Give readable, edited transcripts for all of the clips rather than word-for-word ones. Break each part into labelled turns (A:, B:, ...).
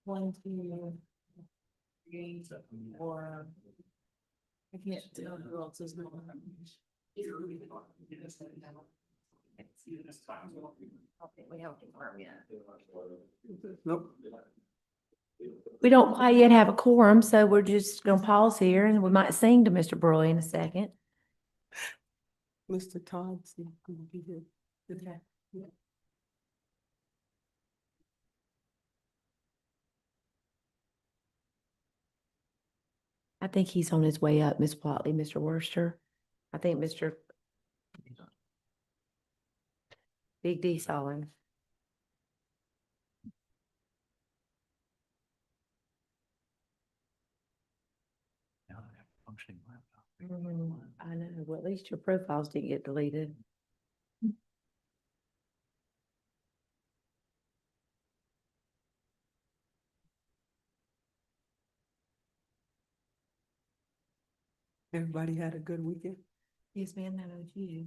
A: 1, 2, 3, 4. I can't tell who else is going. Okay, we haven't confirmed yet.
B: Nope.
C: We don't quite yet have a quorum, so we're just gonna pause here and we might sing to Mr. Burley in a second.
B: Mr. Todd's not gonna be here.
A: Okay.
C: I think he's on his way up, Miss Watley, Mr. Worcester. I think Mr. Big D saw him.
D: Functioning laptop.
C: I know, well, at least your profiles didn't get deleted.
B: Everybody had a good weekend.
C: Yes, ma'am, how about you?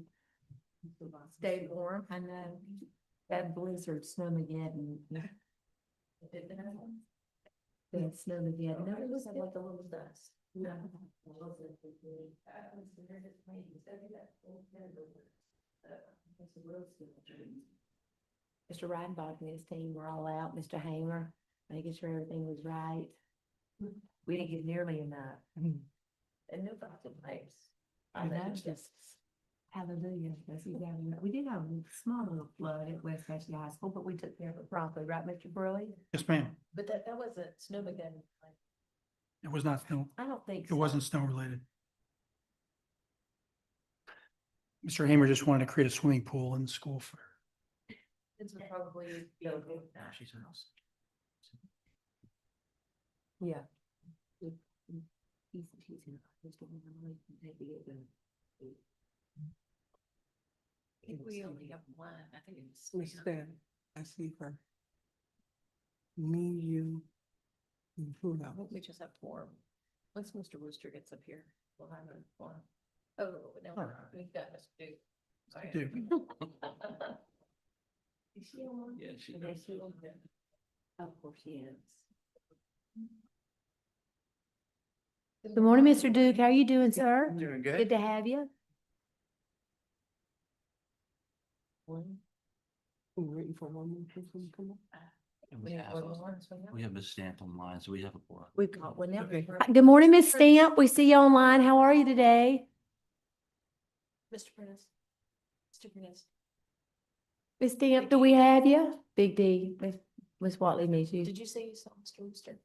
C: Stay warm. I know. That blizzard, snowmageddon. The snowmageddon, no, it was like a little dust. No. Mr. Ridenbach and his team were all out, Mr. Hamer, making sure everything was right. We didn't get nearly enough. And no problem place. I know, just hallelujah. That's exactly right. We did have a small little flood at West Hatchley High School, but we took care of it promptly, right, Mr. Burley?
D: Yes, ma'am.
A: But that wasn't snowmageddon.
D: It was not snow.
C: I don't think
D: It
C: so.
D: wasn't snow related. Mr. Hamer just wanted to create a swimming pool in the school for.
A: This would probably be okay with that.
D: She's in house.
C: Yeah. He's in. He's going to take it.
A: I think we only have one. I think it's.
B: Who's there? I see her. Me, you. And who
A: I
B: else?
A: think we just have four. Once Mr. Wooster gets up here, we'll have a forum. Oh, no,
D: All right.
A: we've got Mr. Duke. Sorry.
D: Duke.
A: Is she on?
D: Yeah, she
A: Is she on?
C: Of course he is. Good morning, Mr. Duke. How are you doing, sir?
D: Doing
C: Good to have you.
B: I'm waiting for one more person to come up.
D: And
A: We
D: we
A: have
D: have,
A: one more, so
D: we have Ms. Stamp online, so we have a forum.
C: We've got one now.
B: Okay.
C: Good morning, Miss Stamp. We see you online. How are you today?
A: Mr. Prentice. Mr. Prentice.
C: Miss Stamp, do we have you? Big D, Miss Watley needs you.
A: Did you say you saw Mr. Wooster?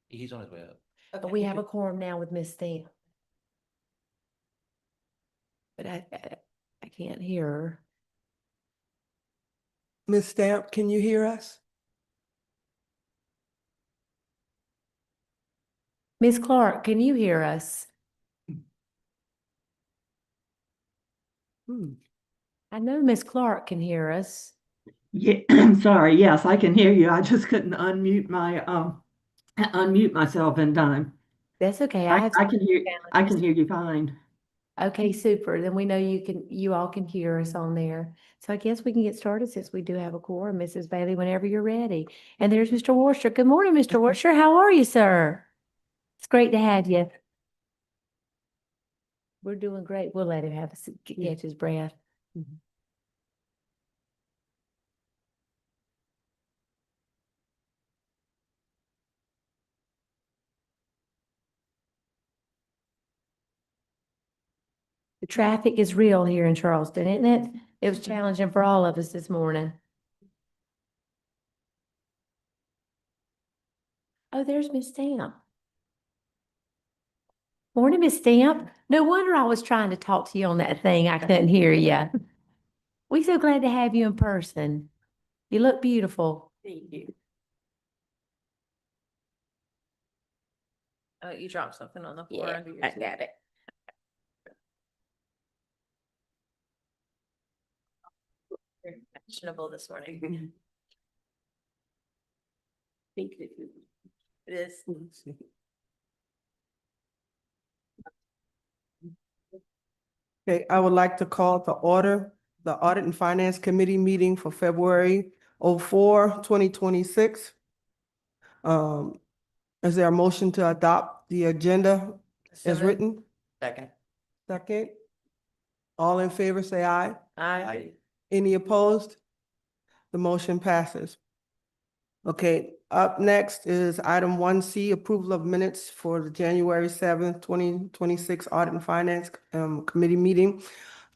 D: He's on his way up.
A: Okay.
C: We have a quorum now with Miss Stamp. But I can't hear her.
B: Miss Stamp, can you hear us?
C: Miss Clark, can you hear us?
B: Hmm.
C: I know Miss Clark can hear us.
E: Yeah, I'm sorry. Yes, I can hear you. I just couldn't unmute myself in time.
C: That's okay.
E: I can hear
C: challenges.
E: you fine.
C: Okay, super. Then we know you all can hear us on there. So I guess we can get started since we do have a quorum, Mrs. Bailey, whenever you're ready. And there's Mr. Worcester. Good morning, Mr. Worcester. How are you, sir? It's great to have you. We're doing great. We'll let him have catch his breath.
B: Mhm.
C: The traffic is real here in Charleston, isn't it? It was challenging for all of us this morning. Oh, there's Miss Stamp. Morning, Miss Stamp. No wonder I was trying to talk to you on that thing. I couldn't hear you. We're so glad to have you in person. You look beautiful.
A: Thank you. You dropped something on the floor.
C: Yeah,
A: under your
C: I
A: seat.
C: got it.
A: Very fashionable this morning. It is.
B: Let's see. Okay, I would like to call the Audit and Finance Committee meeting for February 2026. Is there a motion to adopt the agenda as written?
C: Second.
B: Second. All in favor, say aye.
C: Aye.
B: Any opposed? The motion passes. Okay, up next is item 1C, approval of minutes for the January 7th, 2026 Audit and Finance Committee meeting.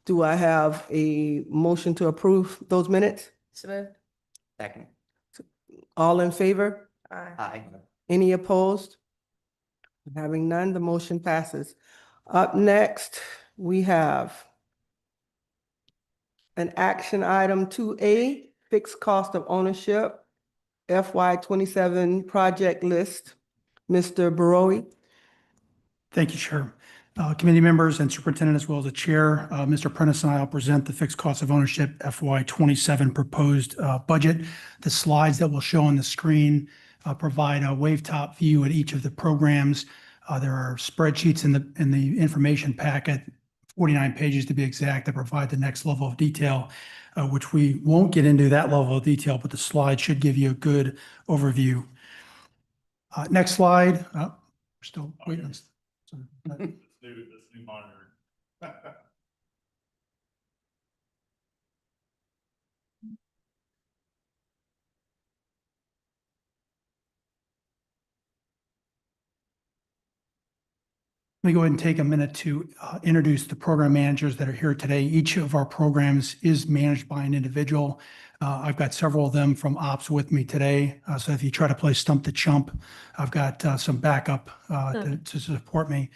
B: Do I have a motion to approve those minutes?
C: Second.
B: All in favor?
C: Aye.
B: Any opposed? Having none, the motion passes. Up next, we have an action item 2A, fixed cost of ownership, FY 27 project list. Mr. Baroy.
D: Thank you, Chair. Committee members and superintendent, as well as the chair, Mr. Prentice and I will present the fixed cost of ownership FY 27 proposed budget. The slides that will show on the screen provide a wave top view at each of the programs. There are spreadsheets in the information packet, 49 pages to be exact, that provide the next level of detail, which we won't get into that level of detail, but the slide should give you a good overview. Next slide. We're still waiting.
F: New monitor.
D: Let me go ahead and take a minute to introduce the program managers that are here today. Each of our programs is managed by an individual. I've got several of them from ops with me today. So if you try to play stump the chump, I've got some backup to support me.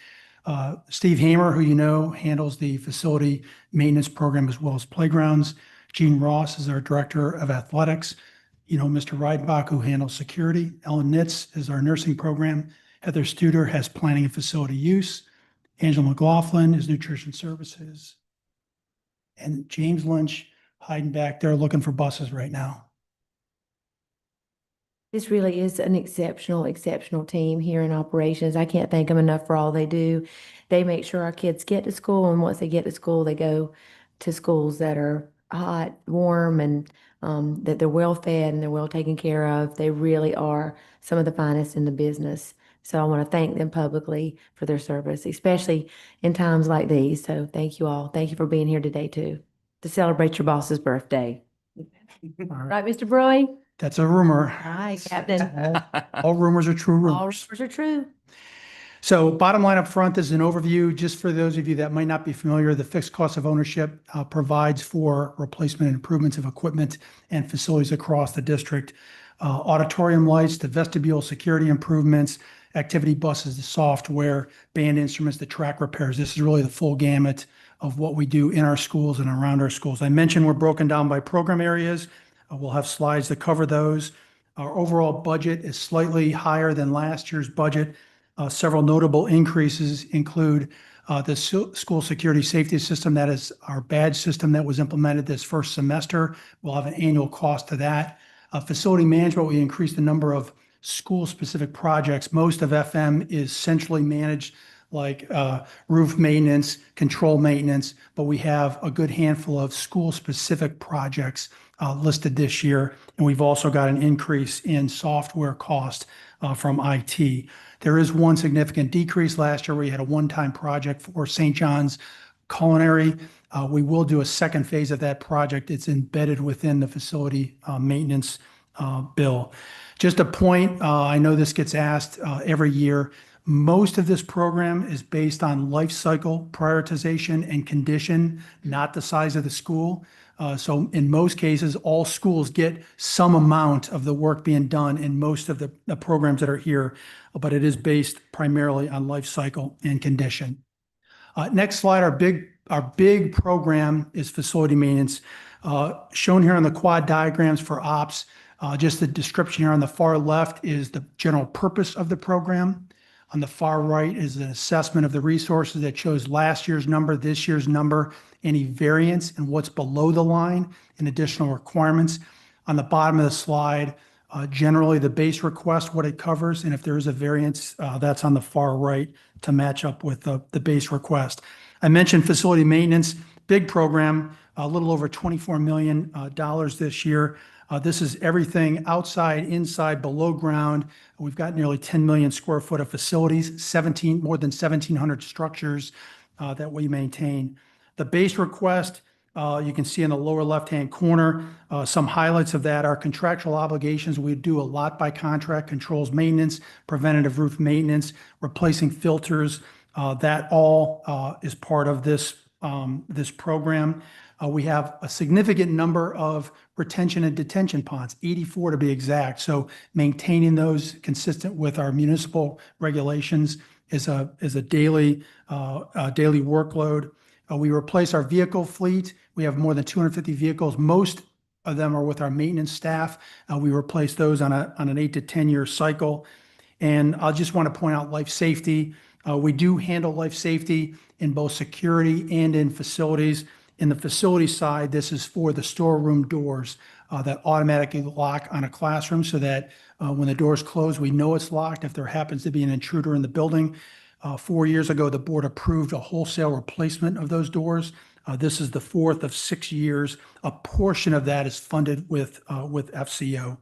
D: Steve Hamer, who you know, handles the facility maintenance program as well as playgrounds. Gene Ross is our director of athletics. You know, Mr. Reidenbach, who handles security. Ellen Nitz is our nursing program. Heather Studer has planning and facility use. Angela McLaughlin is nutrition services. And James Lynch hiding back there looking for buses right now.
C: This really is an exceptional team here in operations. I can't thank them enough for all they do. They make sure our kids get to school, and once they get to school, they go to schools that are hot, warm, and that they're well fed and they're well taken care of. They really are some of the finest in the business. So I want to thank them publicly for their service, especially in times like these. So thank you all. Thank you for being here today too, to celebrate your boss's birthday.
D: All right.
C: Right, Mr. Broy?
D: That's a rumor.
C: Hi, Captain.
D: All rumors are true
C: All
D: rumors.
C: rumors are true.
D: So bottom line up front, this is an overview. Just for those of you that might not be familiar, the fixed cost of ownership provides for replacement and improvements of equipment and facilities across the district. Auditorium lights, the vestibule security improvements, activity buses, the software, band instruments, the track repairs. This is really the full gamut of what we do in our schools and around our schools. I mentioned we're broken down by program areas. We'll have slides that cover those. Our overall budget is slightly higher than last year's budget. Several notable increases include the school security safety system. That is our badge system that was implemented this first semester. We'll have an annual cost to that. Facility management, we increased the number of school-specific projects. Most of FM is centrally managed, like roof maintenance, control maintenance, but we have a good handful of school-specific projects listed this year. And we've also got an increase in software cost from IT. There is one significant decrease. Last year, we had a one-time project for St. John's Culinary. We will do a second phase of that project. It's embedded within the facility maintenance bill. Just a point, I know this gets asked every year. Most of this program is based on life cycle prioritization and condition, not the size of the school. So in most cases, all schools get some amount of the work being done in most of the programs that are here, but it is based primarily on life cycle and condition. Next slide, our big program is facility maintenance. Shown here on the quad diagrams for ops, just the description here on the far left is the general purpose of the program. On the far right is an assessment of the resources that shows last year's number, this year's number, any variance and what's below the line and additional requirements. On the bottom of the slide, generally the base request, what it covers, and if there is a variance, that's on the far right to match up with the base request. I mentioned facility maintenance, big program, a little over $24 million this year. This is everything outside, inside, below ground. We've got nearly 10 million square foot of facilities, more than 1,700 structures that we maintain. The base request, you can see in the lower left-hand corner, some highlights of that are contractual obligations. We do a lot by contract, controls maintenance, preventative roof maintenance, replacing filters. That all is part of this program. We have a significant number of retention and detention ponds, 84 to be exact. So maintaining those consistent with our municipal regulations is a daily workload. We replace our vehicle fleet. We have more than 250 vehicles. Most of them are with our maintenance staff. We replace those on an 8 to 10 year cycle. And I just want to point out life safety. We do handle life safety in both security and in facilities. In the facility side, this is for the storeroom doors that automatically lock on a classroom so that when the doors close, we know it's locked if there happens to be an intruder in the building. 4 years ago, the board approved a wholesale replacement of those doors. This is the fourth of 6 years. A portion of that is funded with FCO.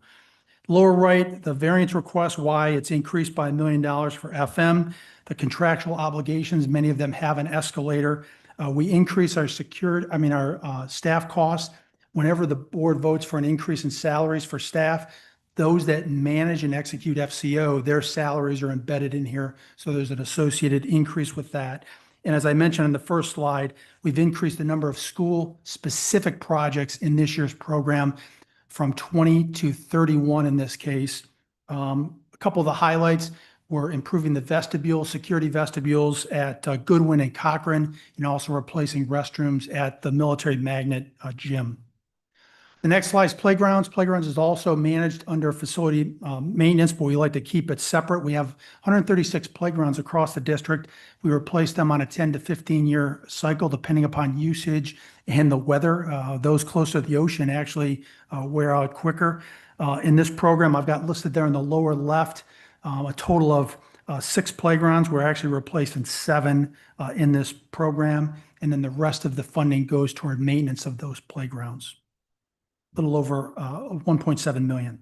D: Lower right, the variance request, why it's increased by $1 million for FM. The contractual obligations, many of them have an escalator. We increase our staff costs. Whenever the board votes for an increase in salaries for staff, those that manage and execute FCO, their salaries are embedded in here. So there's an associated increase with that. And as I mentioned in the first slide, we've increased the number of school-specific projects in this year's program from 20 to 31 in this case. A couple of the highlights were improving the vestibule, security vestibules at Goodwin and Cochran, and also replacing restrooms at the Military Magnet gym. The next slide is playgrounds. Playgrounds is also managed under facility maintenance, but we like to keep it separate. We have 136 playgrounds across the district. We replace them on a 10 to 15 year cycle, depending upon usage and the weather. Those closer to the ocean actually wear out quicker. In this program, I've got listed there in the lower left, a total of 6 playgrounds. We're actually replacing 7 in this program. And then the rest of the funding goes toward maintenance of those playgrounds. A little over 1.7 million.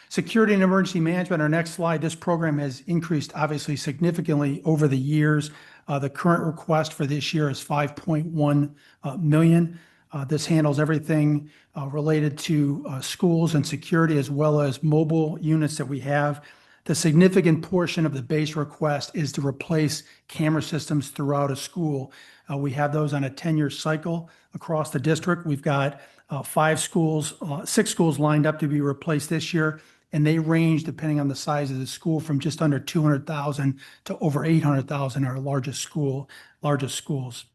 D: Security and emergency management, our next slide. This program has increased obviously significantly over the years. The current request for this year is 5.1 million. This handles everything related to schools and security, as well as mobile units that we have. The significant portion of the base request is to replace camera systems throughout a school. We have those on a 10-year cycle across the district. We've got 6 schools lined up to be replaced this year, and they range, depending on the size of the school, from just under 200,000 to over 800,000, our largest schools.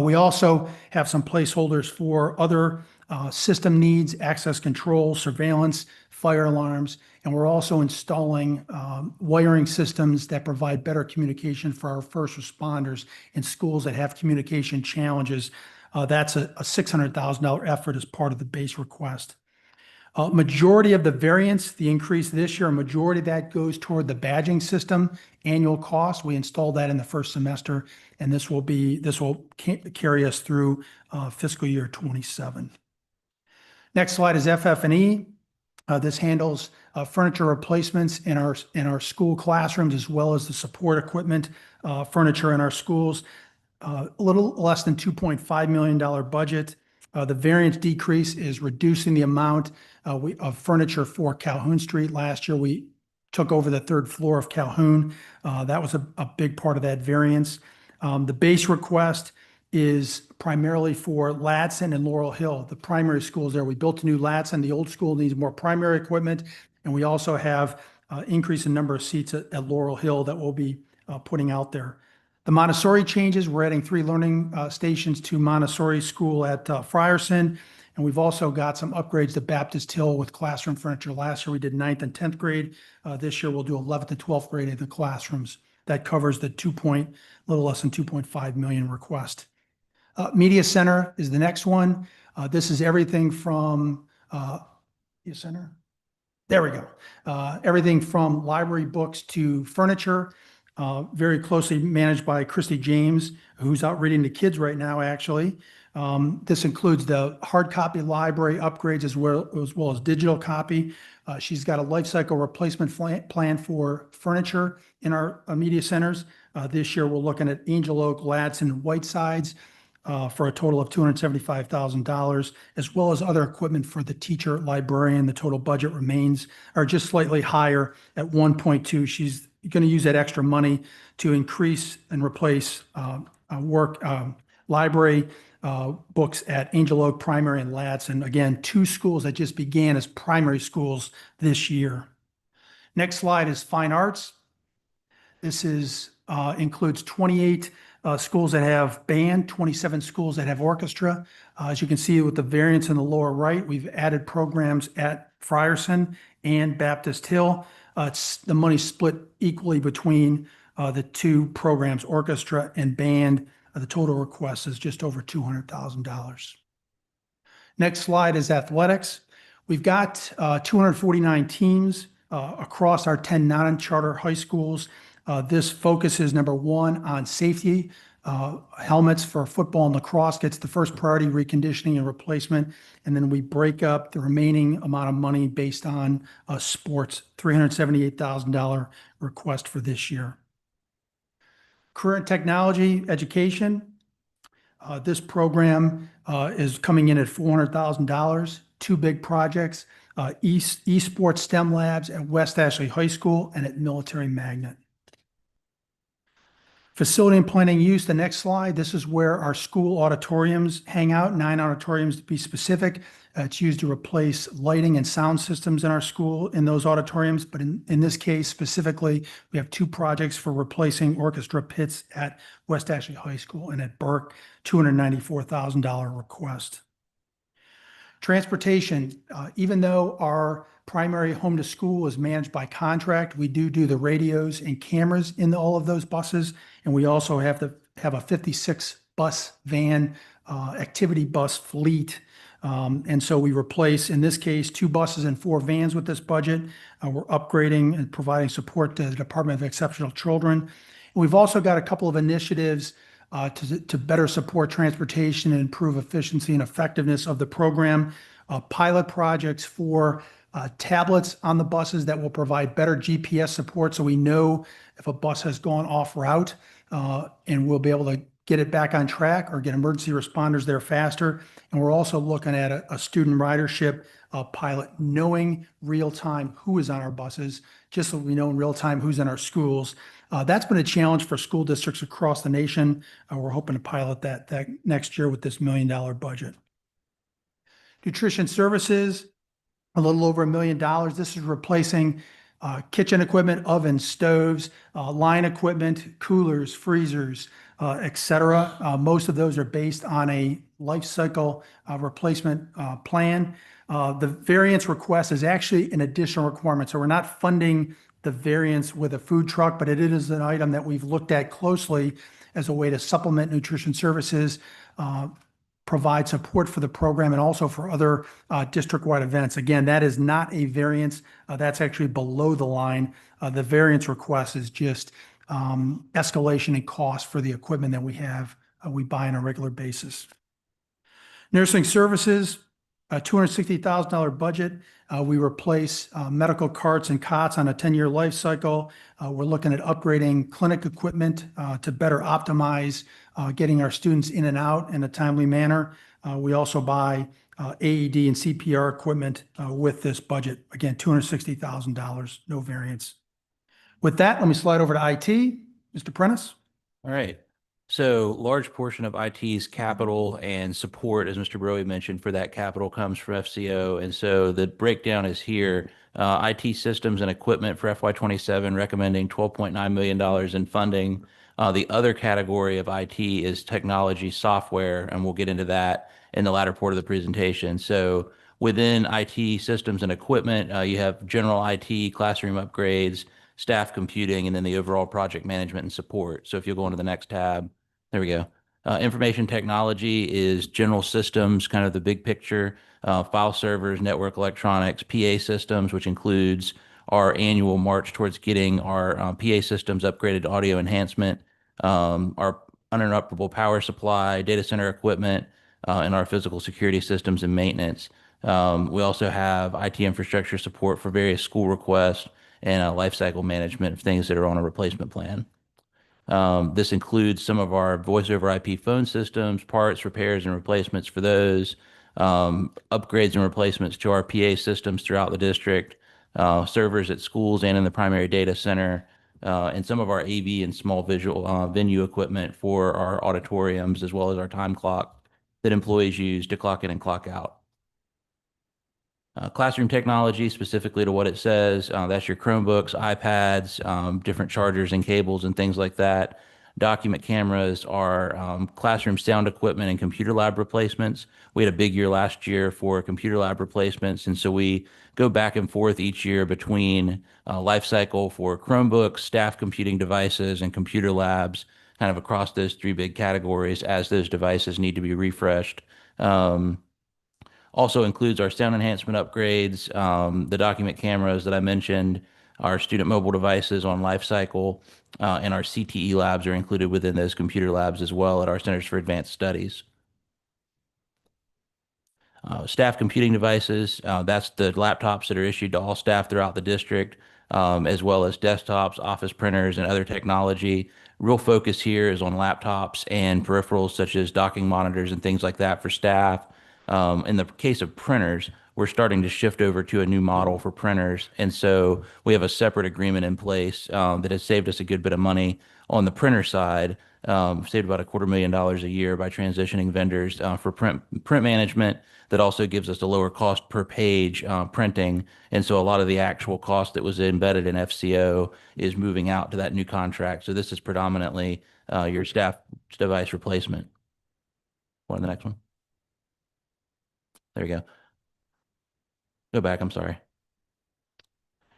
D: We also have some placeholders for other system needs, access control, surveillance, fire alarms, and we're also installing wiring systems that provide better communication for our first responders in schools that have communication challenges. That's a $600,000 effort as part of the base request. Majority of the variance, the increase this year, a majority of that goes toward the badging system annual cost. We installed that in the first semester, and this will carry us through fiscal year 27. Next slide is FF&E. This handles furniture replacements in our school classrooms, as well as the support equipment, furniture in our schools. A little less than $2.5 million budget. The variance decrease is reducing the amount of furniture for Calhoun Street. Last year, we took over the 3rd floor of Calhoun. That was a big part of that variance. The base request is primarily for Ladson and Laurel Hill, the primary schools there. We built a new Ladson. The old school needs more primary equipment, and we also have increase in number of seats at Laurel Hill that we'll be putting out there. The Montessori changes, we're adding 3 learning stations to Montessori School at Frierson, and we've also got some upgrades to Baptist Hill with classroom furniture. Last year we did 9th and 10th grade. This year we'll do 11th and 12th grade in the classrooms. That covers the little less than 2.5 million request. Media Center is the next one. This is everything from Media Center. There we go. Everything from library books to furniture. Very closely managed by Christy James, who's out reading to kids right now, actually. This includes the hard copy library upgrades as well as digital copy. She's got a life cycle replacement plan for furniture in our media centers. This year, we're looking at Angel Oak, Ladson, and Whitesides for a total of $275,000, as well as other equipment for the teacher librarian. The total budget remains are just slightly higher at 1.2. She's going to use that extra money to increase and replace library books at Angel Oak Primary and Ladson. Again, two schools that just began as primary schools this year. Next slide is fine arts. This includes 28 schools that have band, 27 schools that have orchestra. As you can see with the variance in the lower right, we've added programs at Frierson and Baptist Hill. The money split equally between the two programs, orchestra and band. The total request is just over $200,000. Next slide is athletics. We've got 249 teams across our 10 non-charter high schools. This focuses, number one, on safety. Helmets for football and lacrosse gets the first priority, reconditioning and replacement. And then we break up the remaining amount of money based on sports, $378,000 request for this year. Current technology education. This program is coming in at $400,000. Two big projects, esports STEM labs at West Ashley High School and at Military Magnet. Facility and planning use, the next slide. This is where our school auditoriums hang out, 9 auditoriums to be specific. It's used to replace lighting and sound systems in our school in those auditoriums. But in this case specifically, we have 2 projects for replacing orchestra pits at West Ashley High School and at Burke, $294,000 request. Transportation, even though our primary home to school is managed by contract, we do the radios and cameras in all of those buses. And we also have a 56 bus van activity bus fleet. And so we replace, in this case, 2 buses and 4 vans with this budget. We're upgrading and providing support to the Department of Exceptional Children. And we've also got a couple of initiatives to better support transportation and improve efficiency and effectiveness of the program. Pilot projects for tablets on the buses that will provide better GPS support so we know if a bus has gone off route, and we'll be able to get it back on track or get emergency responders there faster. And we're also looking at a student ridership pilot, knowing real time who is on our buses, just so we know in real time who's in our schools. That's been a challenge for school districts across the nation. We're hoping to pilot that next year with this $1 million budget. Nutrition services, a little over $1 million. This is replacing kitchen equipment, ovens, stoves, line equipment, coolers, freezers, etc. Most of those are based on a life cycle replacement plan. The variance request is actually an additional requirement. So we're not funding the variance with a food truck, but it is an item that we've looked at closely as a way to supplement nutrition services, provide support for the program, and also for other district-wide events. Again, that is not a variance. That's actually below the line. The variance request is just escalation in cost for the equipment that we buy on a regular basis. Nursing services, a $260,000 budget. We replace medical carts and cots on a 10-year life cycle. We're looking at upgrading clinic equipment to better optimize getting our students in and out in a timely manner. We also buy AED and CPR equipment with this budget. Again, $260,000, no variance. With that, let me slide over to IT. Mr. Prentice.
F: All right. So large portion of IT's capital and support, as Mr. Broey mentioned, for that capital comes from FCO. And so the breakdown is here. IT systems and equipment for FY27 recommending $12.9 million in funding. The other category of IT is technology software, and we'll get into that in the latter part of the presentation. So within IT systems and equipment, you have general IT, classroom upgrades, staff computing, and then the overall project management and support. So if you'll go into the next tab, there we go. Information technology is general systems, kind of the big picture, file servers, network electronics, PA systems, which includes our annual march towards getting our PA systems upgraded to audio enhancement, our uninterruptible power supply, data center equipment, in our physical security systems and maintenance. We also have IT infrastructure support for various school requests and lifecycle management of things that are on a replacement plan. This includes some of our voice over IP phone systems, parts, repairs, and replacements for those, upgrades and replacements to our PA systems throughout the district, servers at schools and in the primary data center, and some of our AV and small visual venue equipment for our auditoriums, as well as our time clock that employees use to clock in and clock out. Classroom technology, specifically to what it says, that's your Chromebooks, iPads, different chargers and cables and things like that. Document cameras are classroom sound equipment and computer lab replacements. We had a big year last year for computer lab replacements, and so we go back and forth each year between life cycle for Chromebooks, staff computing devices, and computer labs, kind of across those three big categories as those devices need to be refreshed. Also includes our sound enhancement upgrades, the document cameras that I mentioned, our student mobile devices on lifecycle, and our CTE labs are included within those computer labs as well at our Centers for Advanced Studies. Staff computing devices, that's the laptops that are issued to all staff throughout the district, as well as desktops, office printers, and other technology. Real focus here is on laptops and peripherals such as docking monitors and things like that for staff. In the case of printers, we're starting to shift over to a new model for printers. And so we have a separate agreement in place that has saved us a good bit of money on the printer side, saved about $250,000 a year by transitioning vendors for print management. That also gives us a lower cost per page printing. And so a lot of the actual cost that was embedded in FCO is moving out to that new contract. So this is predominantly your staff device replacement. On the next one. There you go. Go back, I'm sorry.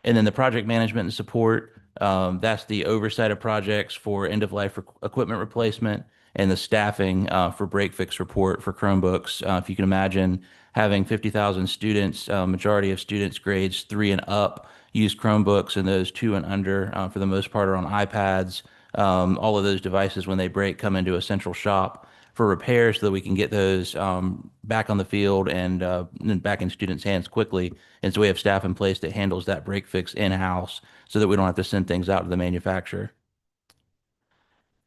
F: And then the project management and support, that's the oversight of projects for end-of-life equipment replacement and the staffing for break fix report for Chromebooks. If you can imagine having 50,000 students, majority of students grades 3 and up use Chromebooks, and those 2 and under, for the most part, are on iPads. All of those devices, when they break, come into a central shop for repairs so that we can get those back on the field and back in students' hands quickly. And so we have staff in place that handles that break fix in-house so that we don't have to send things out to the manufacturer.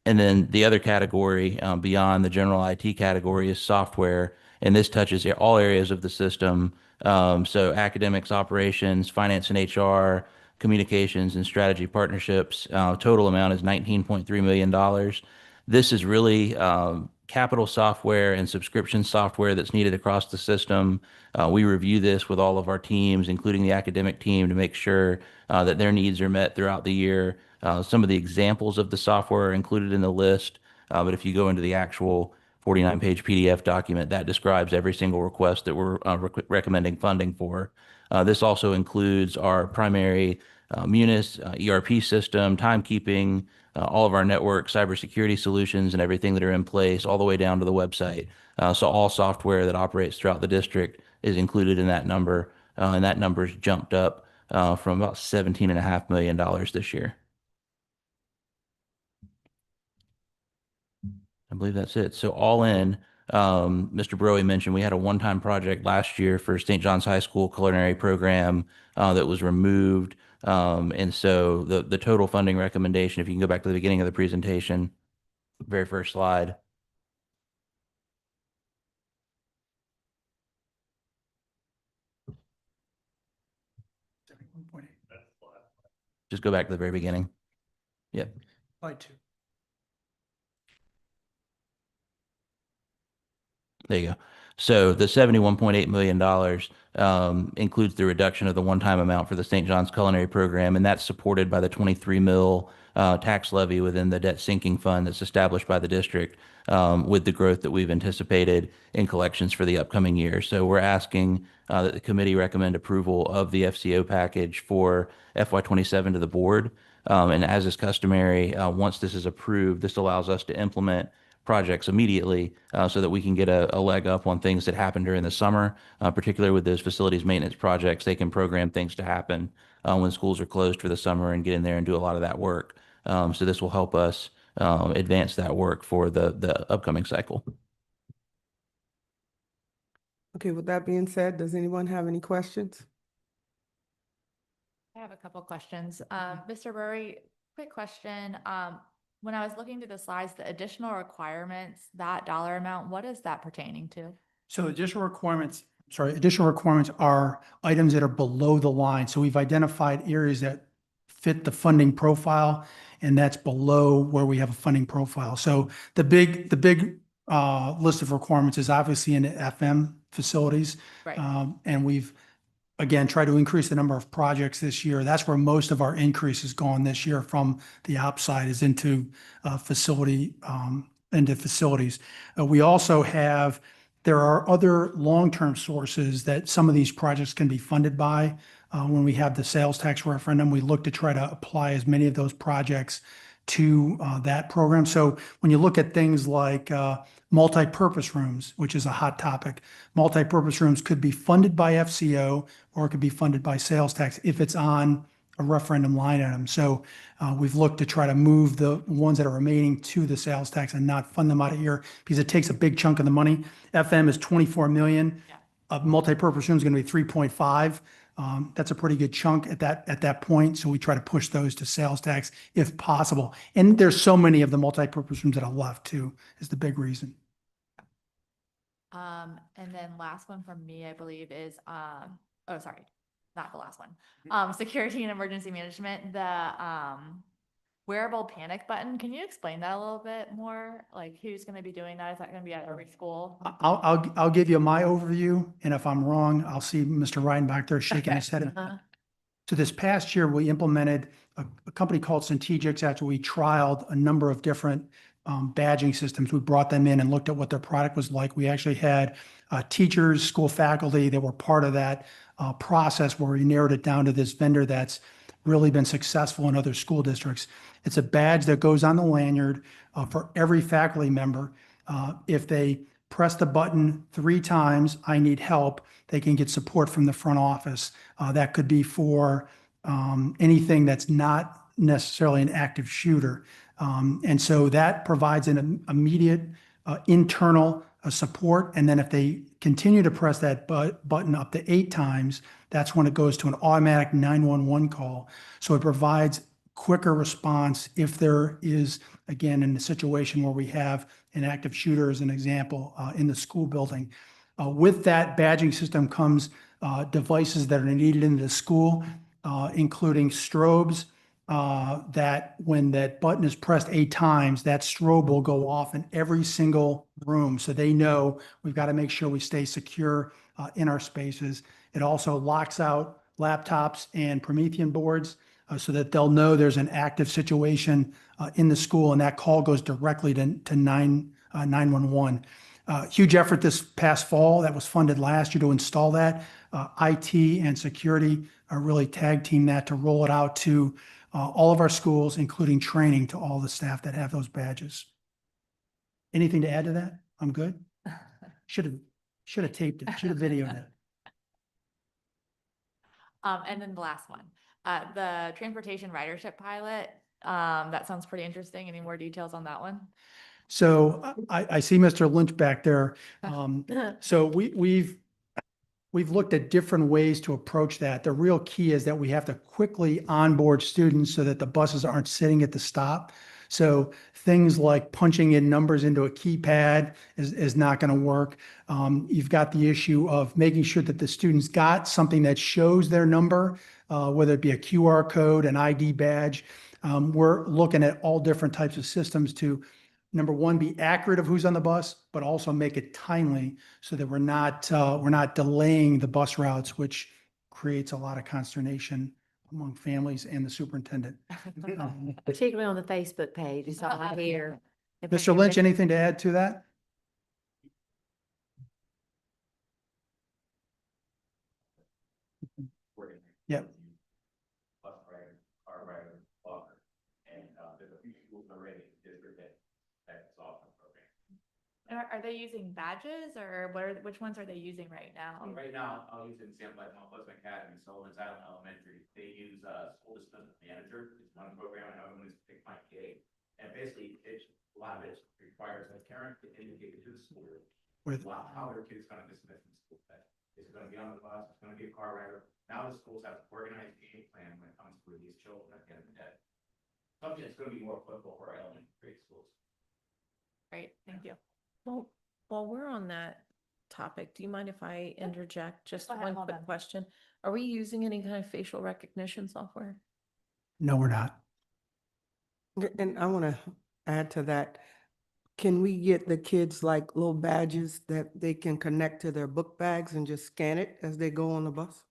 F: And then the other category beyond the general IT category is software. And this touches all areas of the system. So academics, operations, finance and HR, communications and strategy partnerships. Total amount is $19.3 million. This is really capital software and subscription software that's needed across the system. We review this with all of our teams, including the academic team, to make sure that their needs are met throughout the year. Some of the examples of the software are included in the list, but if you go into the actual 49-page PDF document, that describes every single request that we're recommending funding for. This also includes our primary Munis ERP system, timekeeping, all of our network cybersecurity solutions and everything that are in place all the way down to the website. So all software that operates throughout the district is included in that number, and that number's jumped up from about $17.5 million this year. I believe that's it. So all in, Mr. Broey mentioned we had a one-time project last year for St. John's High School culinary program that was removed. And so the total funding recommendation, if you can go back to the beginning of the presentation, very first slide. Just go back to the very beginning. Yep.
D: Slide 2.
F: There you go. So the $71.8 million includes the reduction of the one-time amount for the St. John's Culinary Program, and that's supported by the 23 mil tax levy within the debt sinking fund that's established by the district with the growth that we've anticipated in collections for the upcoming year. So we're asking that the committee recommend approval of the FCO package for FY27 to the board. And as is customary, once this is approved, this allows us to implement projects immediately so that we can get a leg up on things that happen during the summer, particularly with those facilities maintenance projects. They can program things to happen when schools are closed for the summer and get in there and do a lot of that work. So this will help us advance that work for the upcoming cycle.
B: Okay, with that being said, does anyone have any questions?
G: I have a couple questions. Mr. Burry, quick question. When I was looking through the slides, the additional requirements, that dollar amount, what is that pertaining to?
D: So additional requirements are items that are below the line. So we've identified areas that fit the funding profile, and that's below where we have a funding profile. So the big list of requirements is obviously in the FM facilities.
G: Right.
D: And we've, again, tried to increase the number of projects this year. That's where most of our increase has gone this year from the ops side is into facilities. We also have, there are other long-term sources that some of these projects can be funded by. When we have the sales tax referendum, we look to try to apply as many of those projects to that program. So when you look at things like multi-purpose rooms, which is a hot topic, multi-purpose rooms could be funded by FCO or it could be funded by sales tax if it's on a referendum line item. So we've looked to try to move the ones that are remaining to the sales tax and not fund them out of here because it takes a big chunk of the money. FM is 24 million.
G: Yeah.
D: A multi-purpose room is going to be 3.5. That's a pretty good chunk at that point. So we try to push those to sales tax if possible. And there's so many of the multi-purpose rooms that are left too, is the big reason.
G: And then last one from me, I believe is, oh, sorry, not the last one. Security and emergency management, the, wearable panic button. Can you explain that a little bit more? Like who's going to be doing that? Is that going to be at every school?
D: I'll give you my overview. And if I'm wrong, I'll see Mr. Ryan back there shaking his head.
G: Uh-huh.
D: So this past year, we implemented a company called Centegix after we trialed a number of different badging systems. We brought them in and looked at what their product was like. We actually had teachers, school faculty that were part of that process where we narrowed it down to this vendor that's really been successful in other school districts. It's a badge that goes on the lanyard for every faculty member. If they press the button 3 times, I need help, they can get support from the front office. That could be for anything that's not necessarily an active shooter. And so that provides an immediate internal support. And then if they continue to press that button up to 8 times, that's when it goes to an automatic 911 call. So it provides quicker response if there is, again, in the situation where we have an active shooter as an example in the school building. With that badging system comes devices that are needed in the school, including strobes, that when that button is pressed 8 times, that strobe will go off in every single room. So they know we've got to make sure we stay secure in our spaces. It also locks out laptops and Promethean boards so that they'll know there's an active situation in the school, and that call goes directly to 911. Huge effort this past fall that was funded last year to install that. IT and security really tag team that to roll it out to all of our schools, including training to all the staff that have those badges. Anything to add to that? I'm good. Should have taped it. Should have videoed it.
G: And then the last one, the transportation ridership pilot, that sounds pretty interesting. Any more details on that one?
D: So I see Mr. Lynch back there. So we've looked at different ways to approach that. The real key is that we have to quickly onboard students so that the buses aren't sitting at the stop. So things like punching in numbers into a keypad is not going to work. You've got the issue of making sure that the students got something that shows their number, whether it be a QR code, an ID badge. We're looking at all different types of systems to, number one, be accurate of who's on the bus, but also make it timely so that we're not delaying the bus routes, which creates a lot of consternation among families and the superintendent.
C: Particularly on the Facebook page, it's all I hear.
D: Mr. Lynch, anything to add to that? Yep.
G: Are they using badges or which ones are they using right now?
F: Right now, I'll use an example at Mount Pleasant Academy, Sullivan's Island Elementary. They use school discipline manager. It's one program, and another one is Pick My Kid. And basically, a lot of it requires a parent to indicate to the school
D: With
F: how their kid's going to dismiss from school.
H: be on the bus, it's gonna be a car ride. Now the schools have organized game plan when it comes to these children at the end of the day. Something that's gonna be more applicable for our elementary grade schools.
G: Great, thank you.
A: Well, while we're on that topic, do you mind if I interject just
G: Go ahead,
A: one
G: hold
A: quick
G: on.
A: question? Are we using any kind of facial recognition software?
D: No, we're not.
B: And I want to add to that. Can we get the kids like little badges that they can connect to their book bags and just scan it as they go on the bus?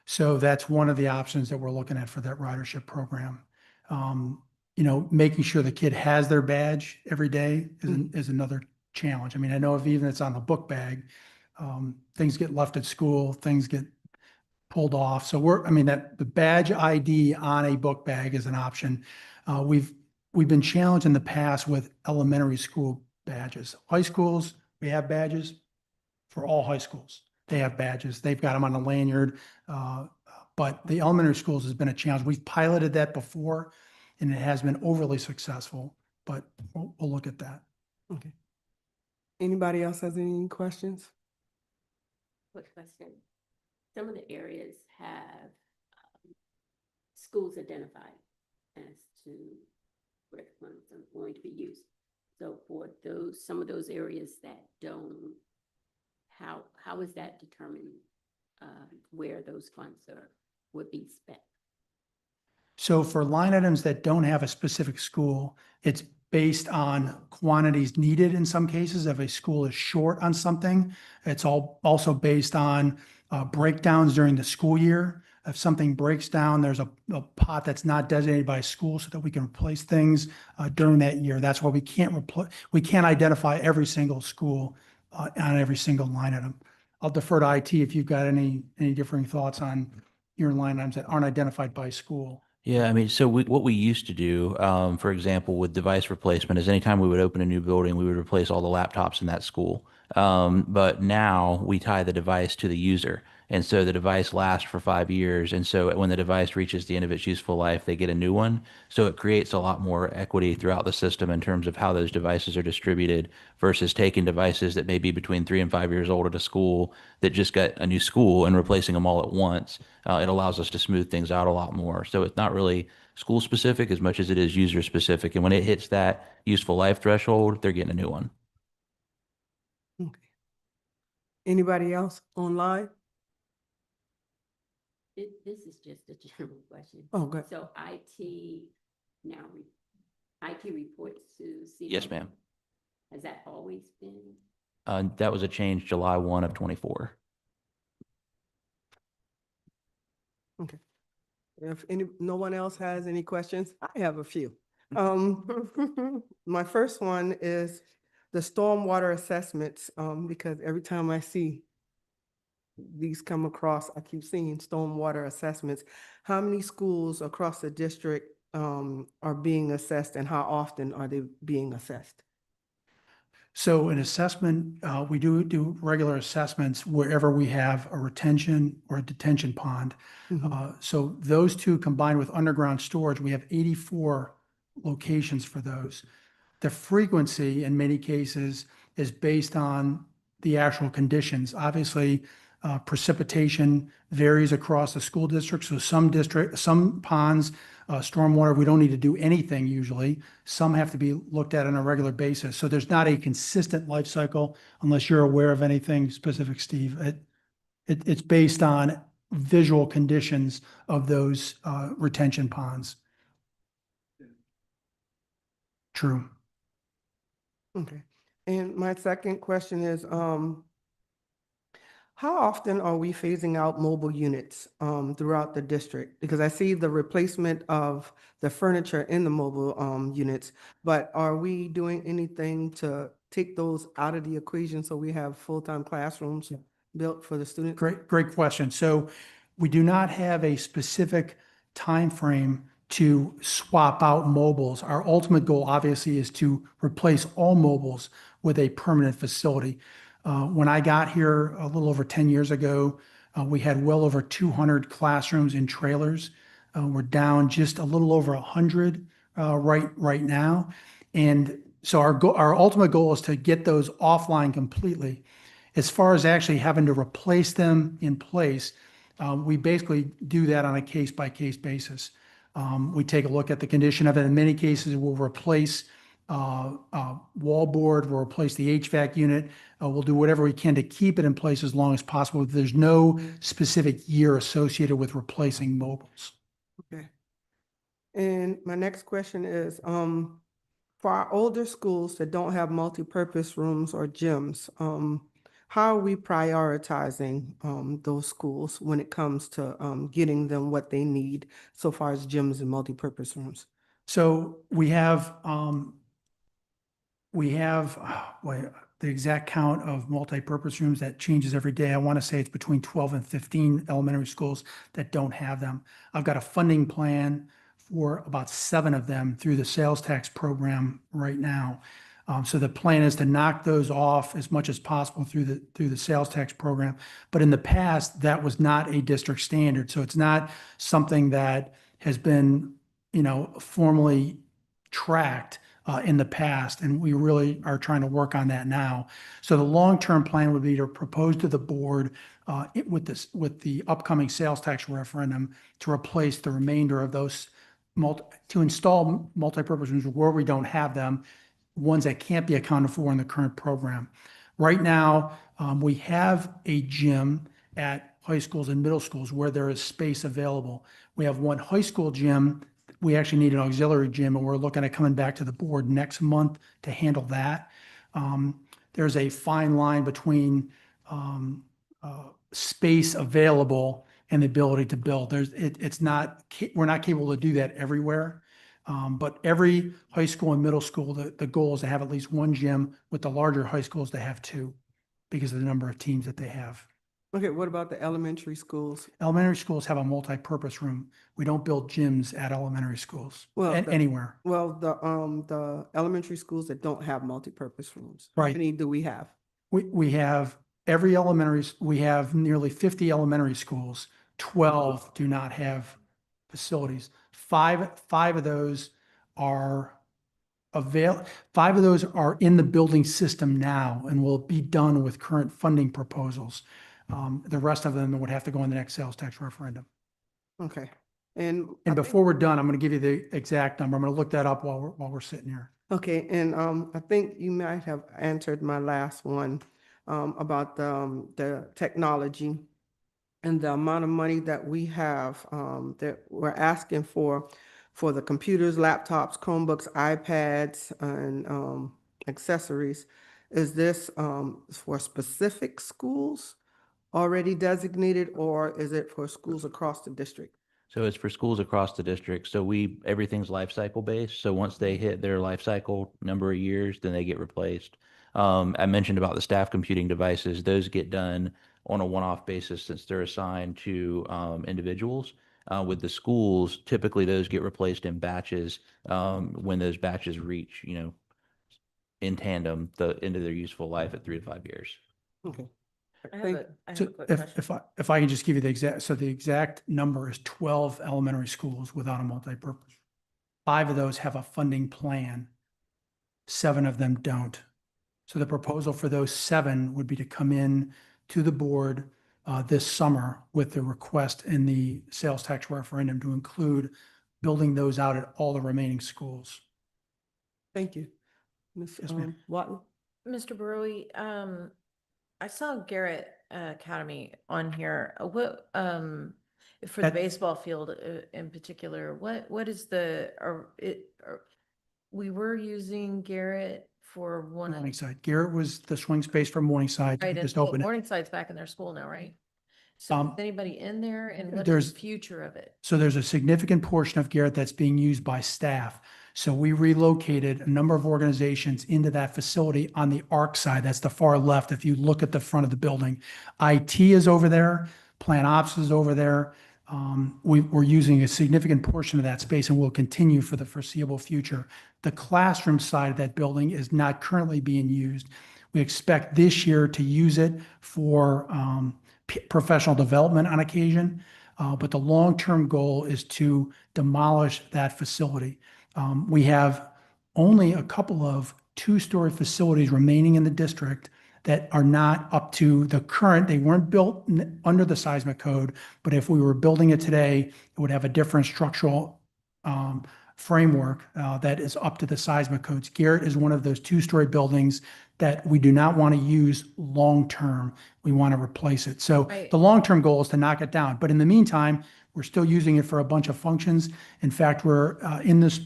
D: So that's one of the options that we're looking at for that ridership program. Making sure the kid has their badge every day is another challenge. I mean, I know if even it's on the book bag, things get left at school, things get pulled off. So that the badge ID on a book bag is an option. We've been challenged in the past with elementary school badges. High schools, we have badges for all high schools. They have badges. They've got them on a lanyard. But the elementary schools has been a challenge. We've piloted that before and it has been overly successful, but we'll look at that.
B: Okay. Anybody else has any questions?
I: Quick question. Some of the areas have schools identified as to where the funds are going to be used. So for some of those areas that don't, how is that determined where those funds would be spent?
D: So for line items that don't have a specific school, it's based on quantities needed in some cases. If a school is short on something, it's also based on breakdowns during the school year. If something breaks down, there's a pot that's not designated by a school so that we can replace things during that year. That's why we can't identify every single school on every single line item. I'll defer to IT if you've got any differing thoughts on your line items that aren't identified by school.
F: Yeah, I mean, so what we used to do, for example, with device replacement is anytime we would open a new building, we would replace all the laptops in that school. But now we tie the device to the user. And so the device lasts for 5 years. And so when the device reaches the end of its useful life, they get a new one. So it creates a lot more equity throughout the system in terms of how those devices are distributed versus taking devices that may be between 3 and 5 years old at a school that just got a new school and replacing them all at once. It allows us to smooth things out a lot more. So it's not really school specific as much as it is user specific. And when it hits that useful life threshold, they're getting a new one.
B: Okay. Anybody else online?
I: This is just a general question.
B: Oh, good.
I: So IT now, IT reports to CD?
F: Yes, ma'am.
I: Has that always been?
F: That was a change July 1 of 24.
B: Okay. If no one else has any questions, I have a few. My first one is the stormwater assessments, because every time I see these come across, I keep seeing stormwater assessments. How many schools across the district are being assessed and how often are they being assessed?
D: So an assessment, we do regular assessments wherever we have a retention or a detention pond. So those two combined with underground storage, we have 84 locations for those. The frequency in many cases is based on the actual conditions. Obviously, precipitation varies across the school district. So some ponds, stormwater, we don't need to do anything usually. Some have to be looked at on a regular basis. So there's not a consistent life cycle unless you're aware of anything specific, Steve. It's based on visual conditions of those retention ponds. True.
B: Okay. And my second question is, how often are we phasing out mobile units throughout the district? Because I see the replacement of the furniture in the mobile units, but are we doing anything to take those out of the equation so we have full-time classrooms built for the students?
D: Great question. So we do not have a specific time frame to swap out mobiles. Our ultimate goal, obviously, is to replace all mobiles with a permanent facility. When I got here a little over 10 years ago, we had well over 200 classrooms in trailers. We're down just a little over 100 right now. And so our ultimate goal is to get those offline completely. As far as actually having to replace them in place, we basically do that on a case-by-case basis. We take a look at the condition of it. In many cases, we'll replace wall board, we'll replace the HVAC unit. We'll do whatever we can to keep it in place as long as possible. There's no specific year associated with replacing mobiles.
B: Okay. And my next question is, for our older schools that don't have multipurpose rooms or gyms, how are we prioritizing, those schools when it comes to, getting them what they need so far as gyms and multipurpose rooms?
D: So we have, the exact count of multipurpose rooms that changes every day. I want to say it's between 12 and 15 elementary schools that don't have them. I've got a funding plan for about 7 of them through the sales tax program right now. So the plan is to knock those off as much as possible through the sales tax program. But in the past, that was not a district standard. So it's not something that has been, formally tracked in the past, and we really are trying to work on that now. So the long-term plan would be to propose to the board with the upcoming sales tax referendum to replace the remainder of those to install multipurpose rooms where we don't have them, ones that can't be accounted for in the current program. Right now, we have a gym at high schools and middle schools where there is space available. We have one high school gym. We actually need an auxiliary gym, and we're looking at coming back to the board next month to handle that. There's a fine line between space available and the ability to build. We're not capable to do that everywhere. But every high school and middle school, the goal is to have at least one gym, with the larger high schools to have 2 because of the number of teams that they have.
B: Okay, what about the elementary schools?
D: Elementary schools have a multi-purpose room. We don't build gyms at elementary schools, anywhere.
B: Well, the elementary schools that don't have multipurpose rooms. How
D: Right.
B: many do we have?
D: We have we have nearly 50 elementary schools. 12 do not have facilities. Five of those are 5 of those are in the building system now and will be done with current funding proposals. The rest of them would have to go in the next sales tax referendum.
B: Okay. And
D: Before we're done, I'm going to give you the exact number. I'm going to look that up while we're sitting here.
B: okay, and I think you might have answered my last one about the technology and the amount of money that we have that we're asking for the computers, laptops, Chromebooks, iPads, and accessories. Is this for specific schools already designated, or is it for schools across the district?
F: So it's for schools across the district. So everything's life cycle based. So once they hit their life cycle number of years, then they get replaced. I mentioned about the staff computing devices. Those get done on a one-off basis since they're assigned to individuals. With the schools, typically those get replaced in batches when those batches reach, in tandem the end of their useful life at 3 to 5 years.
B: Okay.
C: I
B: Thank-
C: have a
D: So
C: quick
D: if
C: question.
D: if I can just give you the exact number is 12 elementary schools without a multipurpose. 5 of those have a funding plan. 7 of them don't. So the proposal for those 7 would be to come in to the board this summer with the request in the sales tax referendum to include building those out at all the remaining schools.
B: Thank you. Ms.
D: Yes, ma'am.
B: Watson?
J: Mr. Burley, I saw Garrett Academy on here. What, for the
D: That-
J: baseball field in particular, what is we were using Garrett for one.
D: Morningside. Garrett was the swing space for Morningside.
J: Right,
D: We
J: and
D: just opened it.
J: Morningside's back in their school now, right? So is anybody in there, and what's
D: there's-
J: the future of it?
D: So there's a significant portion of Garrett that's being used by staff. So we relocated a number of organizations into that facility on the ARC side. That's the far left. If you look at the front of the building, IT is over there, Plant Ops is over there. We're using a significant portion of that space and will continue for the foreseeable future. The classroom side of that building is not currently being used. We expect this year to use it for professional development on occasion. But the long-term goal is to demolish that facility. We have only a couple of 2-story facilities remaining in the district that are not up to the current, they weren't built under the seismic code, but if we were building it today, it would have a different structural framework that is up to the seismic codes. Garrett is one of those two-story buildings that we do not want to use long-term. We want to replace it. So
J: Right.
D: the long-term goal is to knock it down. But in the meantime, we're still using it for a bunch of functions. In fact, we're in this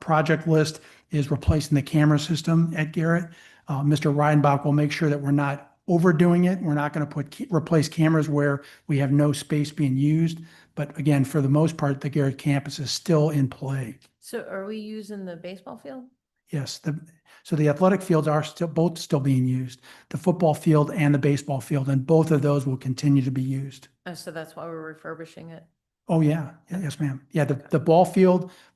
D: project list is replacing the camera system at Garrett. Mr. Reidenbach will make sure that we're not overdoing it. We're not going to replace cameras where we have no space being used. But again, for the most part, the Garrett campus is still in play.
J: So are we using the baseball field?
D: Yes, so the athletic fields are both still being used, the football field and the baseball field, and both of those will continue to be used.
J: Oh, so that's why we're refurbishing it.
D: Oh, yeah. Yes, ma'am. Yeah, the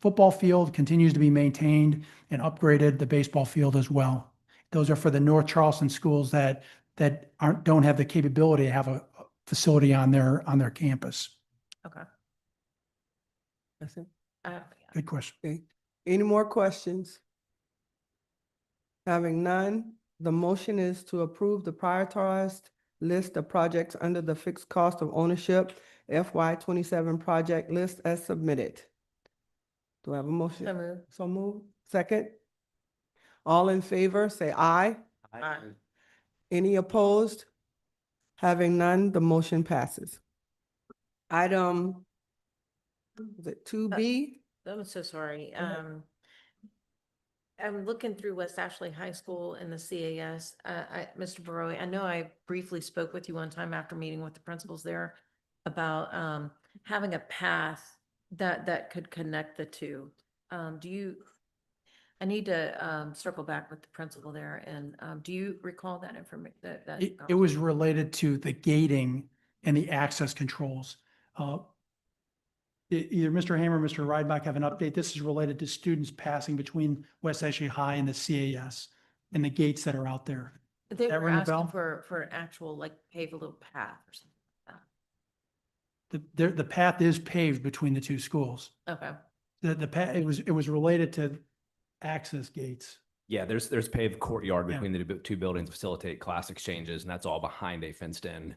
D: football field continues to be maintained and upgraded, the baseball field as well. Those are for the North Charleston schools that don't have the capability to have a facility on their campus.
J: Okay.
B: That's it.
D: Good question.
B: Okay. Any more questions? Having none, the motion is to approve the prioritized list of projects under the fixed cost of ownership FY 27 project list as submitted. Do I have a motion?
J: So moved.
B: So moved. Second? All in favor, say aye.
J: Aye.
B: Any opposed? Having none, the motion passes. Item, is it 2B?
J: I'm so sorry.
B: Go ahead.
J: I'm looking through West Ashley High School and the CAS. Mr. Barrowe, I know I briefly spoke with you one time after meeting with the principals there about having a path that could connect the two. I need to circle back with the principal there, and do you recall that information?
D: It was related to the gating and the access controls. Either Mr. Hamer or Mr. Rideback have an update. This is related to students passing between West Ashley High and the CAS and the gates that are out there.
J: They
D: that
J: were
D: ring a
J: asking
D: bell?
J: for an actual, like, pave a little path or something like
D: The path is paved between the two schools.
J: that. Okay.
D: The path, it was related to access gates.
K: Yeah, there's paved courtyard
D: Yeah.
K: between the two buildings to facilitate class exchanges, and that's all behind a fenced-in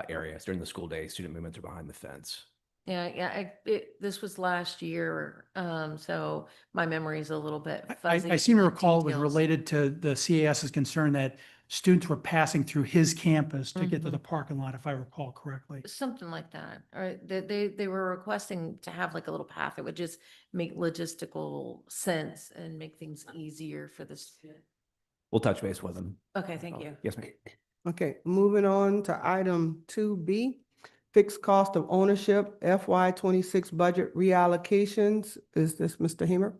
K: area. During the school day, student movements are behind the fence.
J: Yeah, this was last year, so my memory is a little bit
D: I
J: fuzzy.
D: seem to
J: with
D: recall it was
J: details.
D: related to the CAS's concern that students were passing through his campus to get to the parking lot, if I recall correctly.
J: Something like that. Or they were requesting to have like a little path. It would just make logistical sense and make things easier for the student.
K: We'll touch base with them.
J: Okay, thank you.
K: Yes, ma'am.
B: Okay, moving on to item 2B, fixed cost of ownership FY 26 budget reallocations. Is this Mr. Hamer?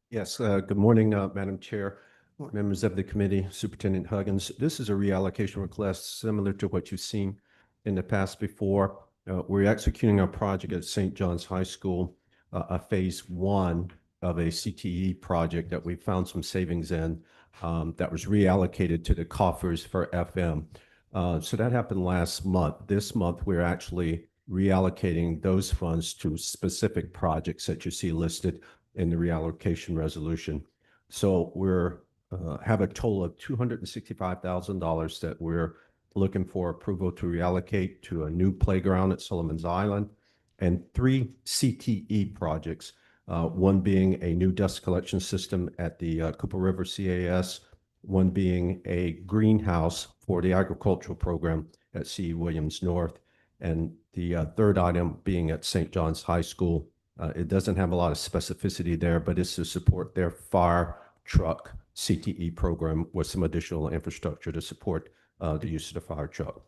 L: Yes, good morning, Madam Chair,
B: Morning.
L: members of the committee, Superintendent Huggins. This is a reallocation request similar to what you've seen in the past before. We're executing our project at St. John's High School, a phase 1 of a CTE project that we found some savings in that was reallocated to the coffers for FM. So that happened last month. This month, we're actually reallocating those funds to specific projects that you see listed in the reallocation resolution. So we're have a total of $265,000 that we're looking for approval to reallocate to a new playground at Sullivan's Island and 3 CTE projects, one being a new dust collection system at the Cooper River CAS, one being a greenhouse for the agricultural program at C. Williams North, and the third item being at St. John's High School. It doesn't have a lot of specificity there, but it's to support their fire truck CTE program with some additional infrastructure to support the use of the fire truck.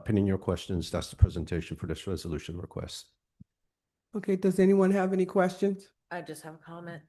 L: Pending your questions, that's the presentation for this resolution request.
B: Okay, does anyone have any questions?
J: I just have a comment.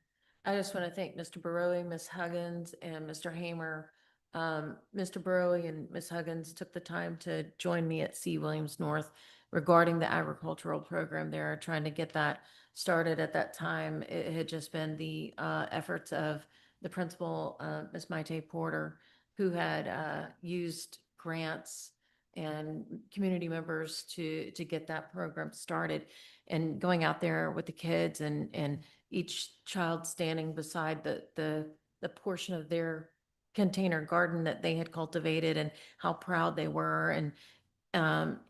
J: I just want to thank Mr. Barrowe, Ms. Huggins, and Mr. Hamer. Mr. Barrowe and Ms. Huggins took the time to join me at C. Williams North regarding the agricultural program there, trying to get that started at that time. It had just been the efforts of the principal, Ms. Maite Porter, who had used grants and community members to get that program started, and going out there with the kids and each child standing beside the portion of their container garden that they had cultivated and how proud they were and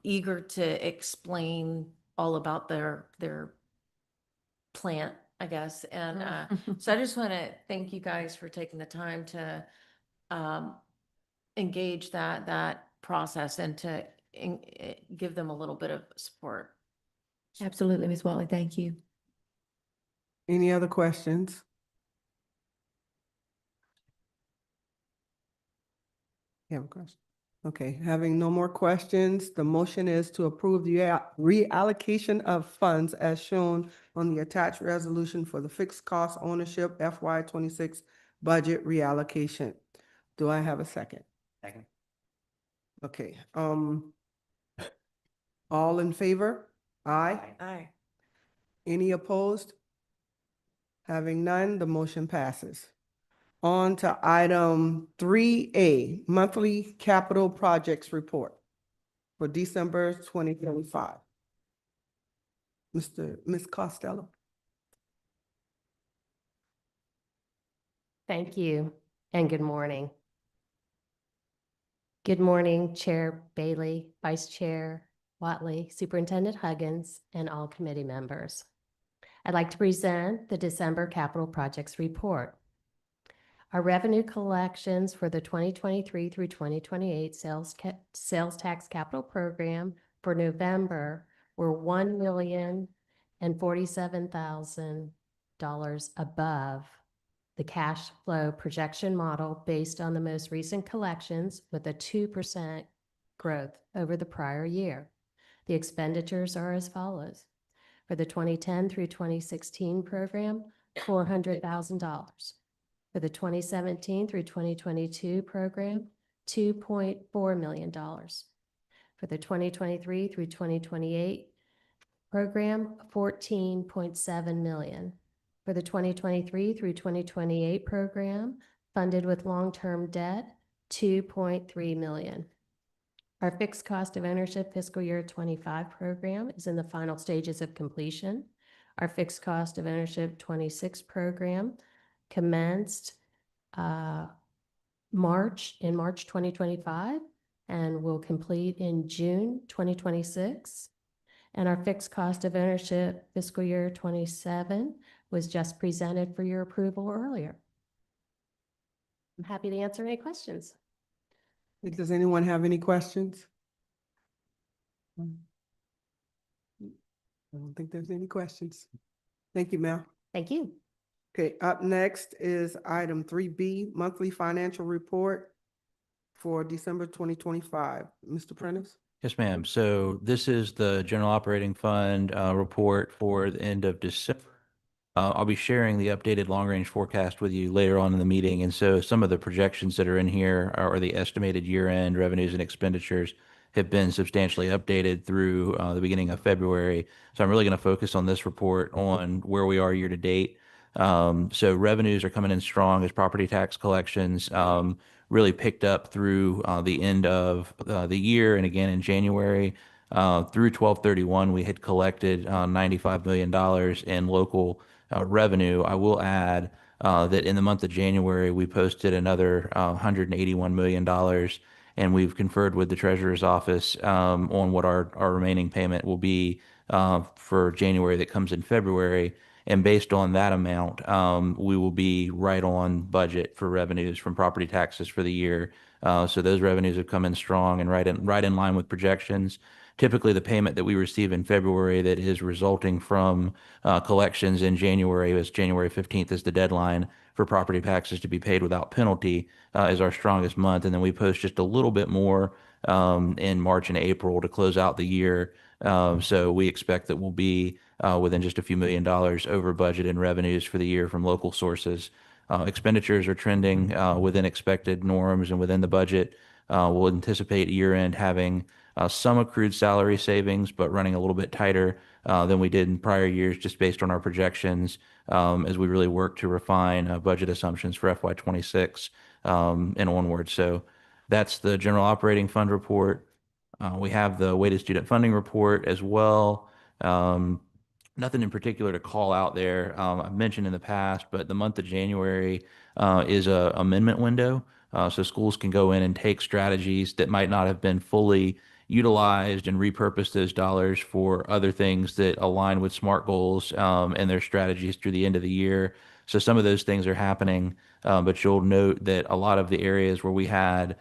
J: eager to explain all about their plant, I guess. And so I just want to thank you guys for taking the time to engage that process and to give them a little bit of support.
C: Absolutely, Ms. Watley, thank you.
B: Any other questions? You have a question? Okay, having no more questions, the motion is to approve the reallocation of funds as shown on the attached resolution for the fixed cost ownership FY 26 budget reallocation. Do I have a second?
H: Second.
B: Okay, all in favor? Aye.
J: Aye.
B: Any opposed? Having none, the motion passes. On to item 3A, monthly capital projects report for December 2025. Ms. Costello.
M: Thank you and good morning. Good morning, Chair Bailey, Vice Chair Watley, Superintendent Huggins, and all committee members. I'd like to present the December Capital Projects Report. Our revenue collections for the 2023 through 2028 sales tax capital program for November were $1,047,000 above the cash flow projection model based on the most recent collections with a 2% growth over the prior year. The expenditures are as follows. For the 2010 through 2016 program, $400,000. For the 2017 through 2022 program, $2.4 million. For the 2023 through 2028 program, $14.7 million. For the 2023 through 2028 program, funded with long-term debt, $2.3 million. Our fixed cost of ownership fiscal year 25 program is in the final stages of completion. Our fixed cost of ownership 26 program commenced March 2025 and will complete in June 2026. And our fixed cost of ownership fiscal year 27 was just presented for your approval earlier. I'm happy to answer any questions.
B: Does anyone have any questions? I don't think there's any questions. Thank you, Mel.
M: Thank you.
B: Okay, up next is item 3B, monthly financial report for December 2025. Mr. Prentice?
F: Yes, ma'am. So this is the general operating fund report for the end of December. I'll be sharing the updated long-range forecast with you later on in the meeting. And so some of the projections that are in here are the estimated year-end revenues and expenditures have been substantially updated through the beginning of February. So I'm really going to focus on this report on where we are year to date. So revenues are coming in strong as property tax collections really picked up through the end of the year and again in January. Through 12/31, we had collected $95 million in local revenue. I will add that in the month of January, we posted another $181 million, and we've conferred with the Treasurer's Office on what our remaining payment will be for January that comes in February. And based on that amount, we will be right on budget for revenues from property taxes for the year. So those revenues have come in strong and right in line with projections. Typically, the payment that we receive in February that is resulting from collections in January, as January 15th is the deadline for property taxes to be paid without penalty, is our strongest month. And then we post just a little bit more in March and April to close out the year. So we expect that we'll be within just a few $1 million over budget in revenues for the year from local sources. Expenditures are trending within expected norms and within the budget. We'll anticipate year-end having some accrued salary savings, but running a little bit tighter than we did in prior years, just based on our projections as we really work to refine budget assumptions for FY 26 and onward. So that's the general operating fund report. We have the weighted student funding report as well. Nothing in particular to call out there. I've mentioned in the past, but the month of January is a amendment window So schools can go in and take strategies that might not have been fully utilized and repurpose those dollars for other things that align with SMART goals and their strategies through the end of the year. So some of those things are happening, but you'll note that a lot of the areas where we had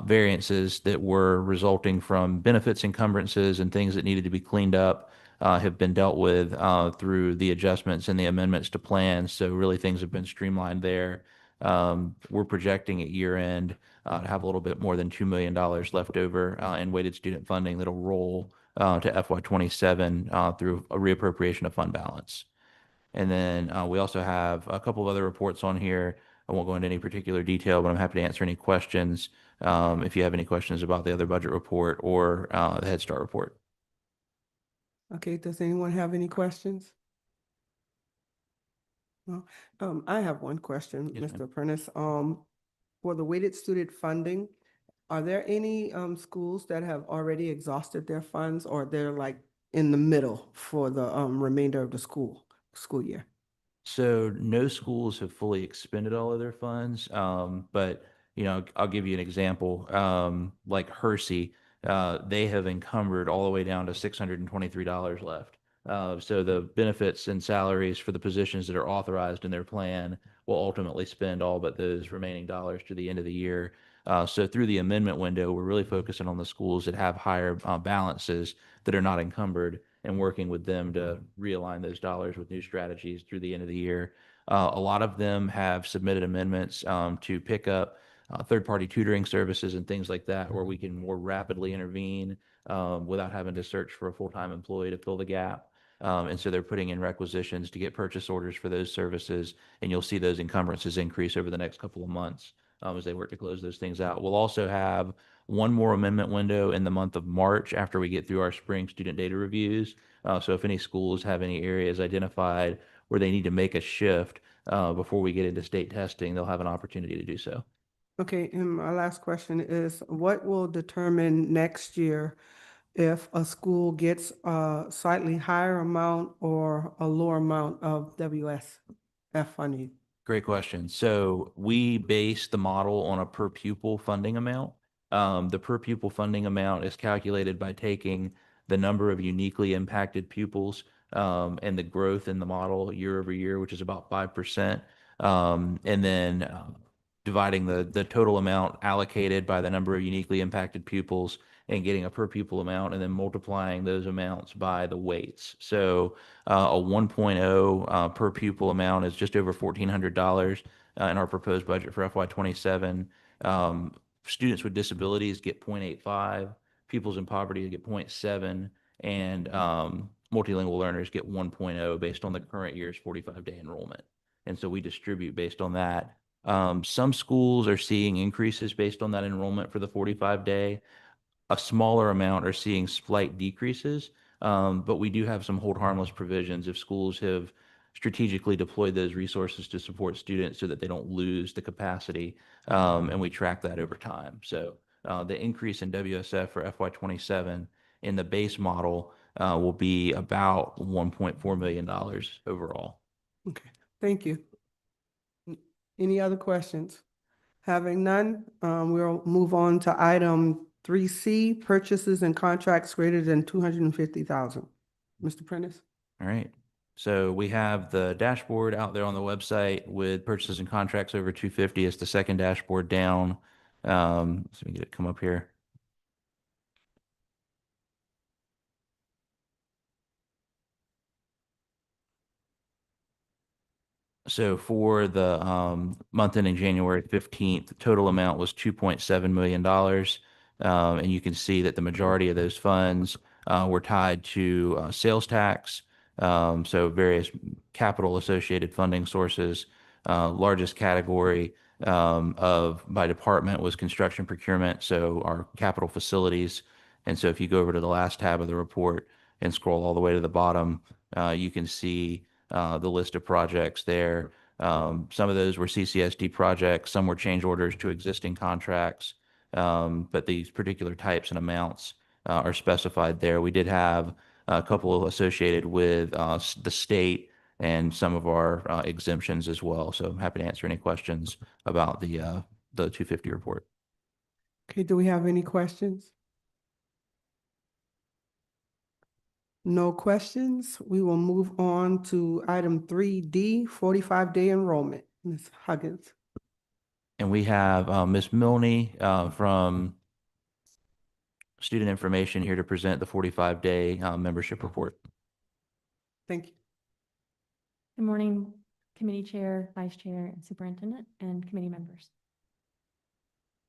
F: variances that were resulting from benefits encumbrances and things that needed to be cleaned up have been dealt with through the adjustments and the amendments to plans. So really things have been streamlined there. We're projecting at year end to have a little bit more than $2 million left over in weighted student funding that'll roll to FY27 through a reappropriation of fund balance. And then we also have a couple of other reports on here. I won't go into any particular detail, but I'm happy to answer any questions if you have any questions about the other budget report or the Head Start report.
B: Okay, does anyone have any questions? No. I have one question,
F: Yes,
B: Mr. Prentice. For the weighted student funding, are there any schools that have already exhausted their funds, or they're like in the middle for the remainder of the school year?
F: So no schools have fully expended all of their funds, but I'll give you an example. Like Hersey, they have encumbered all the way down to $623 left. So the benefits and salaries for the positions that are authorized in their plan will ultimately spend all but those remaining dollars to the end of the year. So through the amendment window, we're really focusing on the schools that have higher balances that are not encumbered and working with them to realign those dollars with new strategies through the end of the year. A lot of them have submitted amendments to pick up third-party tutoring services and things like that, where we can more rapidly intervene without having to search for a full-time employee to fill the gap. And so they're putting in requisitions to get purchase orders for those services, and you'll see those encumbrances increase over the next couple of months as they work to close those things out. We'll also have one more amendment window in the month of March after we get through our spring student data reviews. So if any schools have any areas identified where they need to make a shift before we get into state testing, they'll have an opportunity to do so.
B: Okay, and my last question is, what will determine next year if a school gets a slightly higher amount or a lower amount of WSF funding?
F: Great question. So we base the model on a per pupil funding amount. The per pupil funding amount is calculated by taking the number of uniquely impacted pupils and the growth in the model year over year, which is about 5%, and then dividing the total amount allocated by the number of uniquely impacted pupils and getting a per pupil amount, and then multiplying those amounts by the weights. So a 1.0 per pupil amount is just over $1,400 in our proposed budget for FY27. Students with disabilities get 0.85, pupils in poverty get 0.7, and multilingual learners get 1.0 based on the current year's 45-day enrollment. And so we distribute based on that. Some schools are seeing increases based on that enrollment for the 45-day. A smaller amount are seeing slight decreases, but we do have some hold harmless provisions if schools have strategically deployed those resources to support students so that they don't lose the capacity, and we track that over time. So the increase in WSF for FY27 in the base model will be about $1.4 million overall.
B: Okay, thank you. Any other questions? Having none, we'll move on to item 3C, purchases and contracts greater than 250,000. Mr. Prentice?
F: All right. So we have the dashboard out there on the website with purchases and contracts over 250. It's the second dashboard down. So let me get it come up here. So for the month ending January 15th, the total amount was $2.7 million. And you can see that the majority of those funds were tied to sales tax, so various capital associated funding sources. Largest category by department was construction procurement, so our capital facilities. And so if you go over to the last tab of the report and scroll all the way to the bottom, you can see the list of projects there. Some of those were CCSD projects, some were change orders to existing contracts, but these particular types and amounts are specified there. We did have a couple associated with the state and some of our exemptions as well. So I'm happy to answer any questions about the the 250 report.
B: Okay, do we have any questions? No questions. We will move on to item 3D, 45-day enrollment. Ms. Huggins.
F: And we have Ms. Milne from Student Information here to present the 45-day membership report.
B: Thank you.
N: Good morning, committee chair, vice chair, and superintendent, and committee members.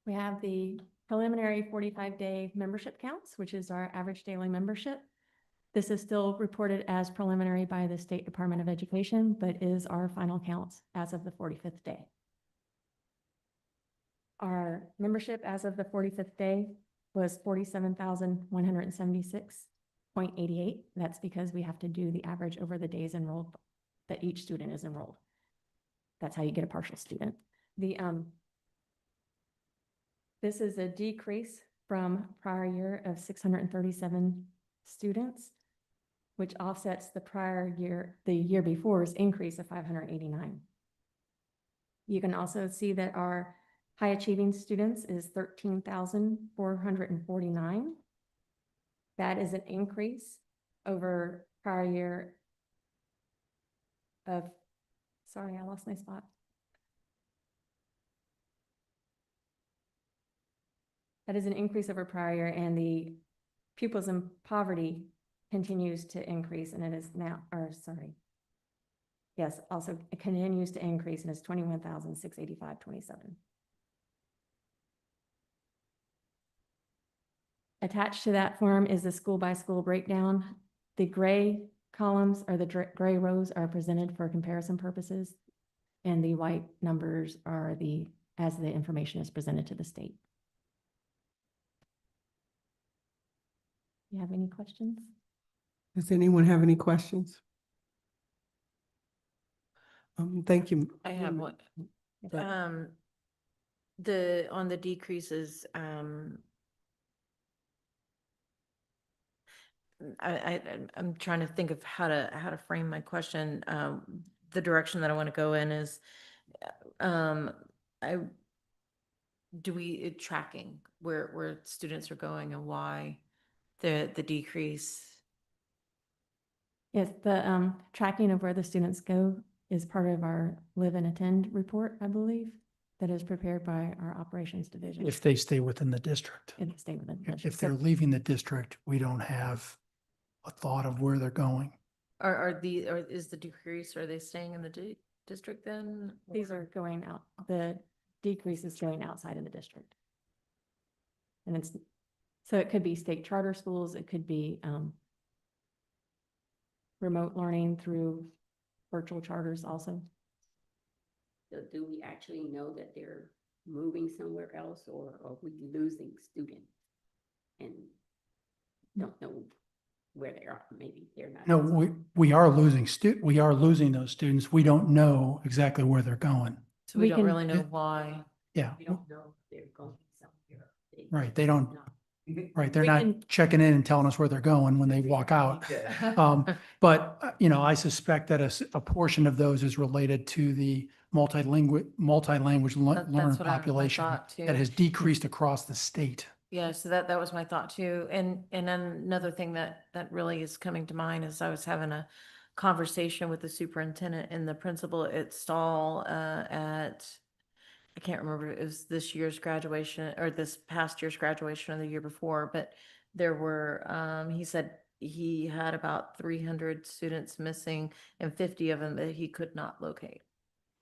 N: We have the preliminary 45-day membership counts, which is our average daily membership. This is still reported as preliminary by the State Department of Education, but is our final counts as of the 45th day. Our membership as of the 45th day was 47,176.88. That's because we have to do the average over the days enrolled that each student is enrolled. That's how you get a partial student. This is a decrease from prior year of 637 students, which offsets the prior year, the year before's increase of 589. You can also see that our high achieving students is 13,449. That is an increase over prior year of, sorry, I lost my spot. That is an increase over prior year, and the pupils in poverty continues to increase, and it is now, or sorry. Yes, also it continues to increase, and it's 21,685.27. Attached to that form is the school by school breakdown. The gray columns or the gray rows are presented for comparison purposes, and the white numbers are as the information is presented to the state. You have any questions?
B: Does anyone have any questions? Thank you.
J: I have one.
B: Go ahead.
J: On the decreases, I'm trying to think of how to frame my question. The direction that I want to go in is, tracking where students are going and why the decrease?
N: Yes, the tracking of where the students go is part of our live and attend report, I believe, that is prepared by our operations division.
D: If they stay within the district.
N: If they stay within the district.
D: If they're leaving the district, we don't have a thought of where they're going.
J: Is the decrease, are they staying in the district then?
N: These are going out, the decrease is going outside of the district. And so it could be state charter schools, it could be remote learning through virtual charters also.
I: So do we actually know that they're moving somewhere else, or are we losing students and don't know where they are? Maybe they're not.
D: No, we are losing those students. We don't know exactly where they're going.
J: So we
N: We
J: don't
N: can-
J: really know why.
D: Yeah,
I: We don't know if they're going somewhere.
D: right. They don't,
I: not.
D: right. They're
N: We
D: not
N: can-
D: checking in and telling us where they're going when they walk out. But, I suspect that a portion of those is related to the multi-language learner
J: That's what I
D: population
J: thought too.
D: that has decreased across the state.
J: Yeah, so that was my thought too. And then another thing that really is coming to mind is I was having a conversation with the superintendent and the principal at Stall at, I can't remember, if it was this year's graduation or this past year's graduation or the year before, but there were, he said he had about 300 students missing and 50 of them that he could not locate.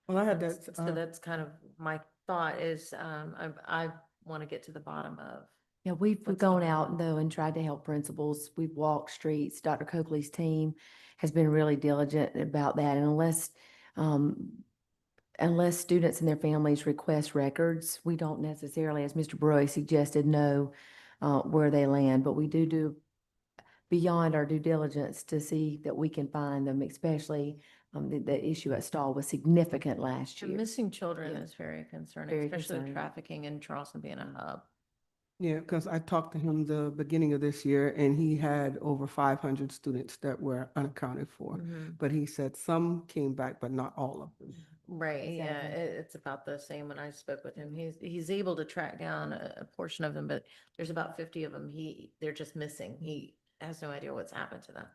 B: Well, I had that.
J: So that's kind of my thought is, I want to get to the bottom of.
C: Yeah, we've
J: what's
C: gone
J: going
C: out
J: on.
C: though and tried to help principals. We've walked streets. Dr. Coakley's team has been really diligent about that. And unless students and their families request records, we don't necessarily, as Mr. Broy suggested, know where they land, but we do beyond our due diligence to see that we can find them, especially the issue at Stall was significant last
J: The
C: year.
J: missing children
C: Yeah.
J: is very concerning,
C: Very
J: especially with
C: concerning.
J: trafficking in Charleston being a hub.
B: Yeah, because I talked to him the beginning of this year, and he had over 500 students that were unaccounted for.
J: Mhm.
B: But he said some came back, but not all of them.
J: Right, yeah,
C: Exactly.
J: it's about the same when I spoke with him. He's able to track down a portion of them, but there's about 50 of them. They're just missing. He has no idea what's happened to them.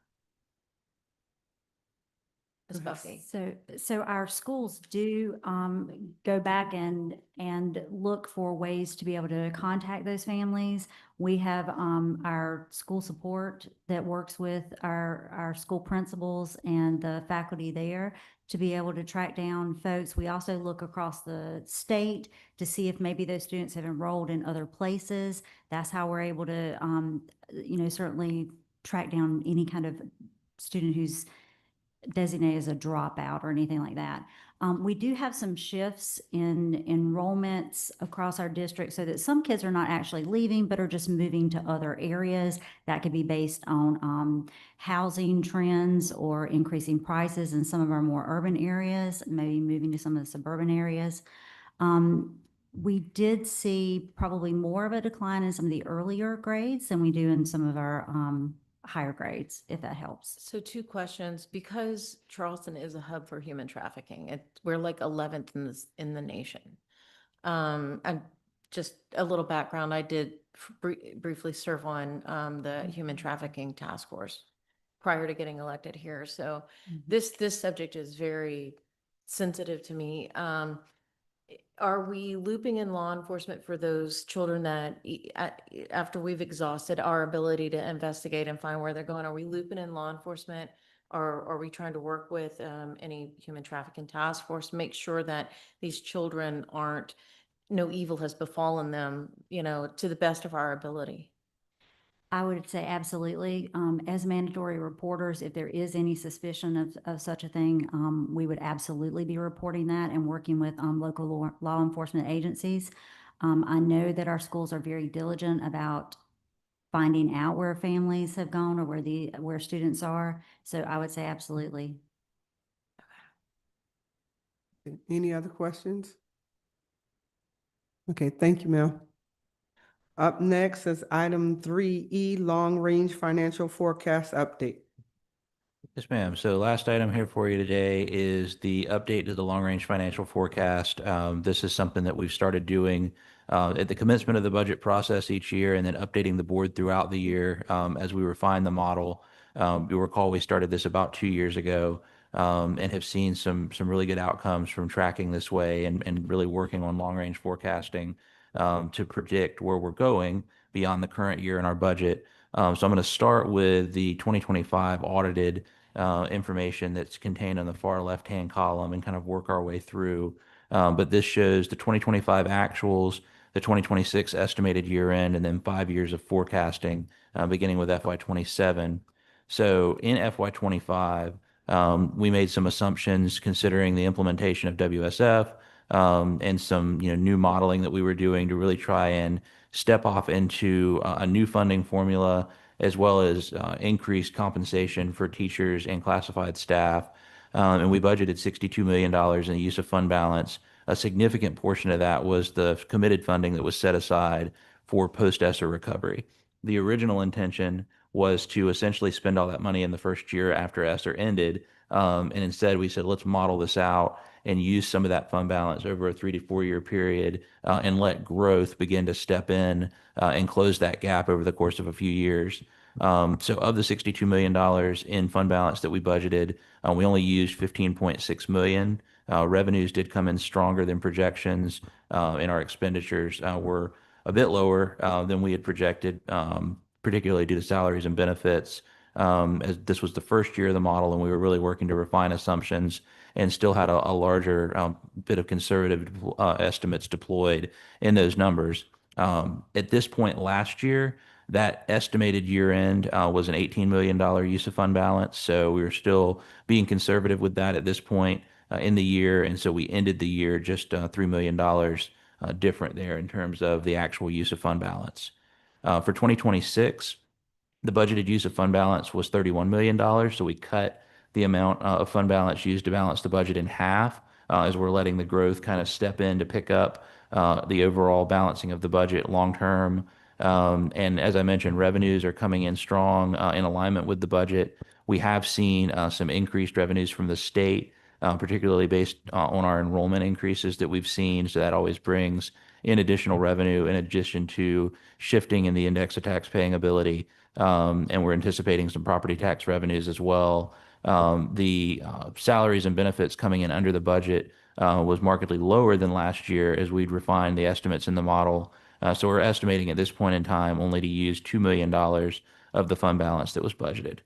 J: Ms. Buffy.
O: So our schools do go back and look for ways to be able to contact those families. We have our school support that works with our school principals and the faculty there to be able to track down folks. We also look across the state to see if maybe those students have enrolled in other places. That's how we're able to, certainly track down any kind of student who's designated as a dropout or anything like that. We do have some shifts in enrollments across our district so that some kids are not actually leaving, but are just moving to other areas. That could be based on housing trends or increasing prices in some of our more urban areas, maybe moving to some of the suburban areas. We did see probably more of a decline in some of the earlier grades than we do in some of our higher grades, if that helps.
J: So 2 questions, because Charleston is a hub for human trafficking, we're like 11th in the nation. And just a little background, I did briefly serve on the human trafficking task force prior to getting elected here. So this subject is very sensitive to me. Are we looping in law enforcement for those children that after we've exhausted our ability to investigate and find where they're going, are we looping in law enforcement? Or are we trying to work with any human trafficking task force, make sure that these children no evil has befallen them, to the best of our ability?
O: I would say absolutely. As mandatory reporters, if there is any suspicion of such a thing, we would absolutely be reporting that and working with local law enforcement agencies. I know that our schools are very diligent about finding out where families have gone or where students are. So I would say absolutely.
B: Any other questions? Okay, thank you, ma'am. Up next is item 3E, long-range financial forecast update.
F: Yes, ma'am. So last item here for you today is the update to the long-range financial forecast. This is something that we've started doing at the commencement of the budget process each year and then updating the board throughout the year as we refine the model. You'll recall we started this about 2 years ago and have seen some really good outcomes from tracking this way and really working on long-range forecasting to predict where we're going beyond the current year in our budget. So I'm going to start with the 2025 audited information that's contained on the far left-hand column and kind of work our way through. But this shows the 2025 actuals, the 2026 estimated year end, and then 5 years of forecasting, beginning with FY27. So in FY25, we made some assumptions considering the implementation of WSF and some new modeling that we were doing to really try and step off into a new funding formula as well as increased compensation for teachers and classified staff. And we budgeted $62 million in the use of fund balance. A significant portion of that was the committed funding that was set aside for post-ESSER recovery. The original intention was to essentially spend all that money in the first year after ESSER ended. And instead we said, let's model this out and use some of that fund balance over a 3 to 4 year period and let growth begin to step in and close that gap over the course of a few years. So of the $62 million in fund balance that we budgeted, we only used $15.6 million. Revenues did come in stronger than projections, and our expenditures were a bit lower than we had projected, particularly due to salaries and benefits. As this was the first year of the model and we were really working to refine assumptions and still had a larger bit of conservative estimates deployed in those numbers. At this point last year, that estimated year end was an $18 million use of fund balance. So we were still being conservative with that at this point in the year. And so we ended the year just $3 million different there in terms of the actual use of fund balance. For 2026, the budgeted use of fund balance was $31 million. So we cut the amount of fund balance used to balance the budget in half as we're letting the growth kind of step in to pick up the overall balancing of the budget long term. And as I mentioned, revenues are coming in strong in alignment with the budget. We have seen some increased revenues from the state particularly based on our enrollment increases that we've seen. So that always brings in additional revenue in addition to shifting in the index of tax paying ability. And we're anticipating some property tax revenues as well. The salaries and benefits coming in under the budget was markedly lower than last year as we'd refined the estimates in the model. So we're estimating at this point in time only to use $2 million of the fund balance that was budgeted.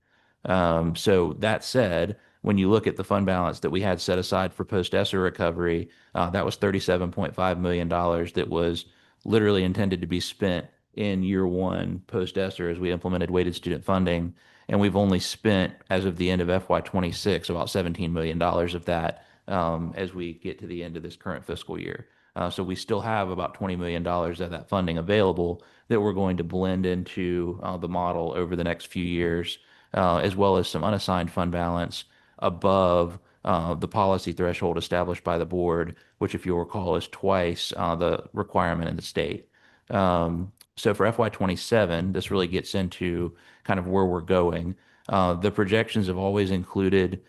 F: So that said, when you look at the fund balance that we had set aside for post-ESSER recovery, that was $37.5 million that was literally intended to be spent in year one post-ESSER as we implemented weighted student funding. And we've only spent, as of the end of FY26, about $17 million of that as we get to the end of this current fiscal year. So we still have about $20 million of that funding available that we're going to blend into the model over the next few years, as well as some unassigned fund balance above the policy threshold established by the board, which, if you'll recall, is twice the requirement in the state. So for FY27, this really gets into kind of where we're going. The projections have always included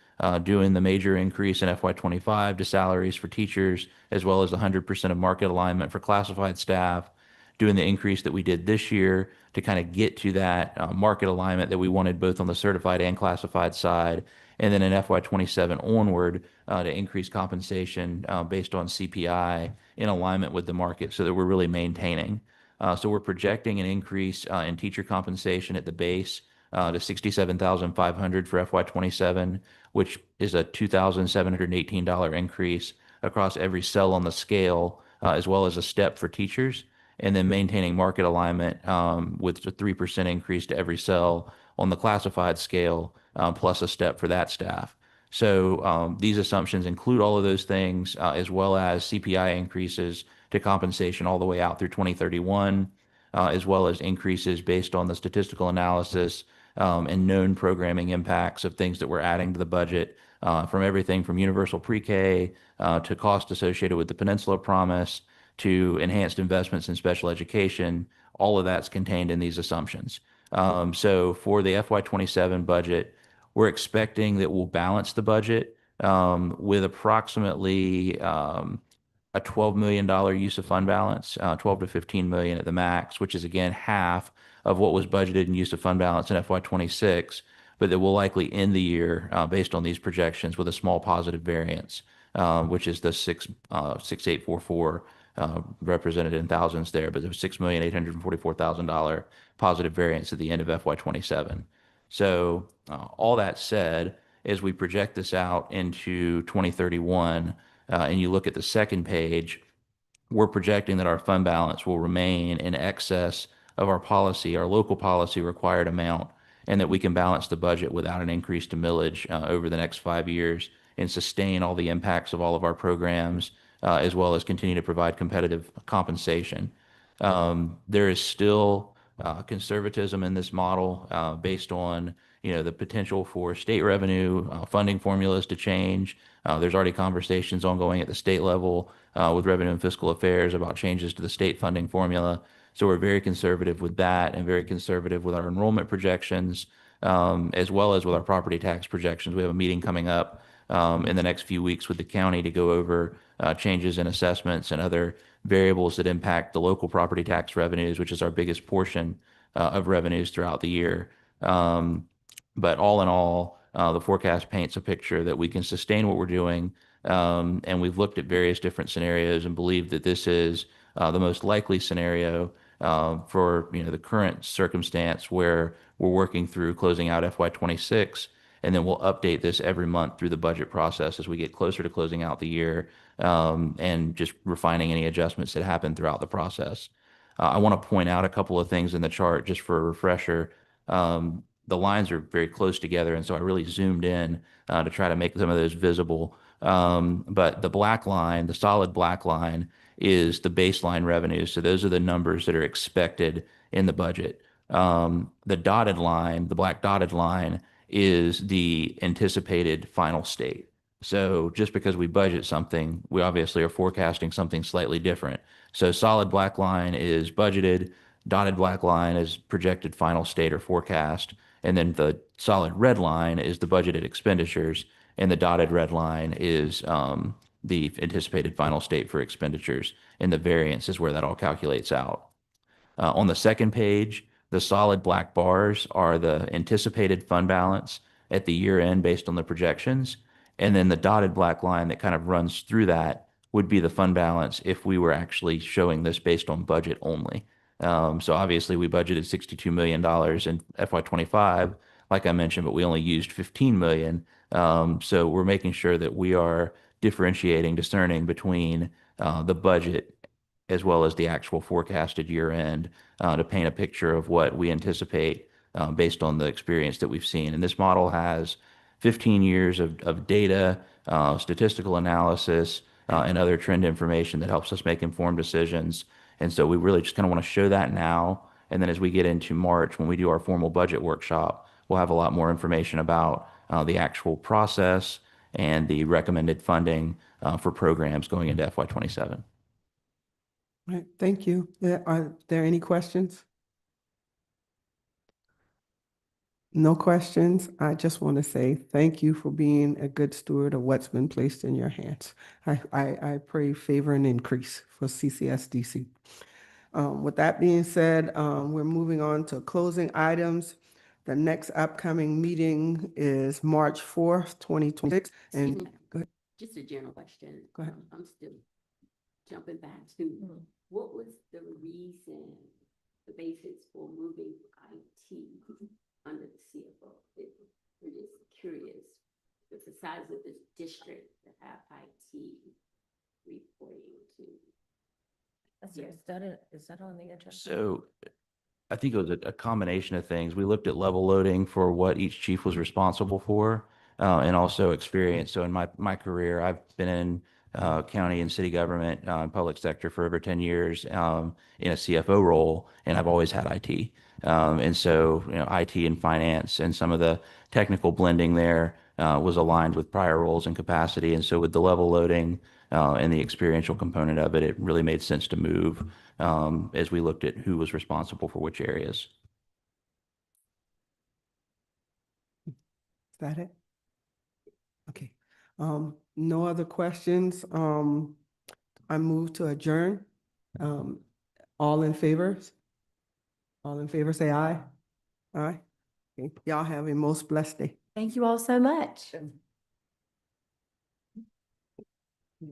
F: doing the major increase in FY25 to salaries for teachers, as well as 100% of market alignment for classified staff, doing the increase that we did this year to kind of get to that market alignment that we wanted both on the certified and classified side, and then in FY27 onward to increase compensation based on CPI in alignment with the market so that we're really maintaining. So we're projecting an increase in teacher compensation at the base to $67,500 for FY27, which is a $2,718 increase across every cell on the scale, as well as a step for teachers, and then maintaining market alignment with a 3% increase to every cell on the classified scale, plus a step for that staff. So these assumptions include all of those things, as well as CPI increases to compensation all the way out through 2031, as well as increases based on the statistical analysis and known programming impacts of things that we're adding to the budget, from everything from universal pre-K to cost associated with the Peninsula Promise to enhanced investments in special education. All of that's contained in these assumptions. So for the FY27 budget, we're expecting that we'll balance the budget with approximately a $12 million use of fund balance, 12 to 15 million at the max, which is again half of what was budgeted in use of fund balance in FY26, but that will likely end the year based on these projections with a small positive variance, which is the 6844 represented in thousands there, but there's $6,844,000 positive variance at the end of FY27. So all that said, as we project this out into 2031, and you look at the second page, we're projecting that our fund balance will remain in excess of our policy, our local policy required amount, and that we can balance the budget without an increase to millage over the next 5 years and sustain all the impacts of all of our programs, as well as continue to provide competitive compensation. There is still conservatism in this model based on the potential for state revenue funding formulas to change. There's already conversations ongoing at the state level with Revenue and Fiscal Affairs about changes to the state funding formula. So we're very conservative with that and very conservative with our enrollment projections, as well as with our property tax projections. We have a meeting coming up in the next few weeks with the county to go over changes in assessments and other variables that impact the local property tax revenues, which is our biggest portion of revenues throughout the year. But all in all, the forecast paints a picture that we can sustain what we're doing. And we've looked at various different scenarios and believe that this is the most likely scenario for the current circumstance where we're working through closing out FY26. And then we'll update this every month through the budget process as we get closer to closing out the year and just refining any adjustments that happen throughout the process. I want to point out a couple of things in the chart just for a refresher. The lines are very close together, and so I really zoomed in to try to make some of those visible. But the black line, the solid black line, is the baseline revenue. So those are the numbers that are expected in the budget. The dotted line, the black dotted line, is the anticipated final state. So just because we budget something, we obviously are forecasting something slightly different. So solid black line is budgeted, dotted black line is projected final state or forecast, and then the solid red line is the budgeted expenditures. and the dotted red line is the anticipated final state for expenditures, and the variance is where that all calculates out. On the second page, the solid black bars are the anticipated fund balance at the year end based on the projections. And then the dotted black line that kind of runs through that would be the fund balance if we were actually showing this based on budget only. So obviously we budgeted $62 million in FY25, like I mentioned, but we only used 15 million. So we're making sure that we are differentiating, discerning between the budget as well as the actual forecasted year end to paint a picture of what we anticipate based on the experience that we've seen. And this model has 15 years of data, statistical analysis, and other trend information that helps us make informed decisions. And so we really just kind of want to show that now. And then as we get into March, when we do our formal budget workshop, we'll have a lot more information about the actual process and the recommended funding for programs going into FY27.
B: All right, thank you. Are there any questions? No questions. I just want to say thank you for being a good steward of what's been placed in your hands. I pray favor and increase for CCSDC. With that being said, we're moving on to closing items. The next upcoming meeting is March 4th, 2026.
I: Excuse me,
B: Go ahead.
I: just a general question.
B: Go ahead.
I: I'm still jumping back to, what was the reason, the basis for moving IT under the CFO? We're just curious, with the size of this district to have IT reporting to.
J: Is that on the agenda?
F: So I think it was a combination of things. We looked at level loading for what each chief was responsible for, and also experience. So in my career, I've been in county and city government, public sector for over 10 years in a CFO role, and I've always had IT. And so, IT and finance and some of the technical blending there was aligned with prior roles and capacity. And so with the level loading and the experiential component of it, it really made sense to move as we looked at who was responsible for which areas.
B: Is that it? Okay. No other questions. I move to adjourn. All in favor? All in favor, say aye. Aye. Okay. Y'all have a most blessed day.
N: Thank you all so much.
B: Yeah.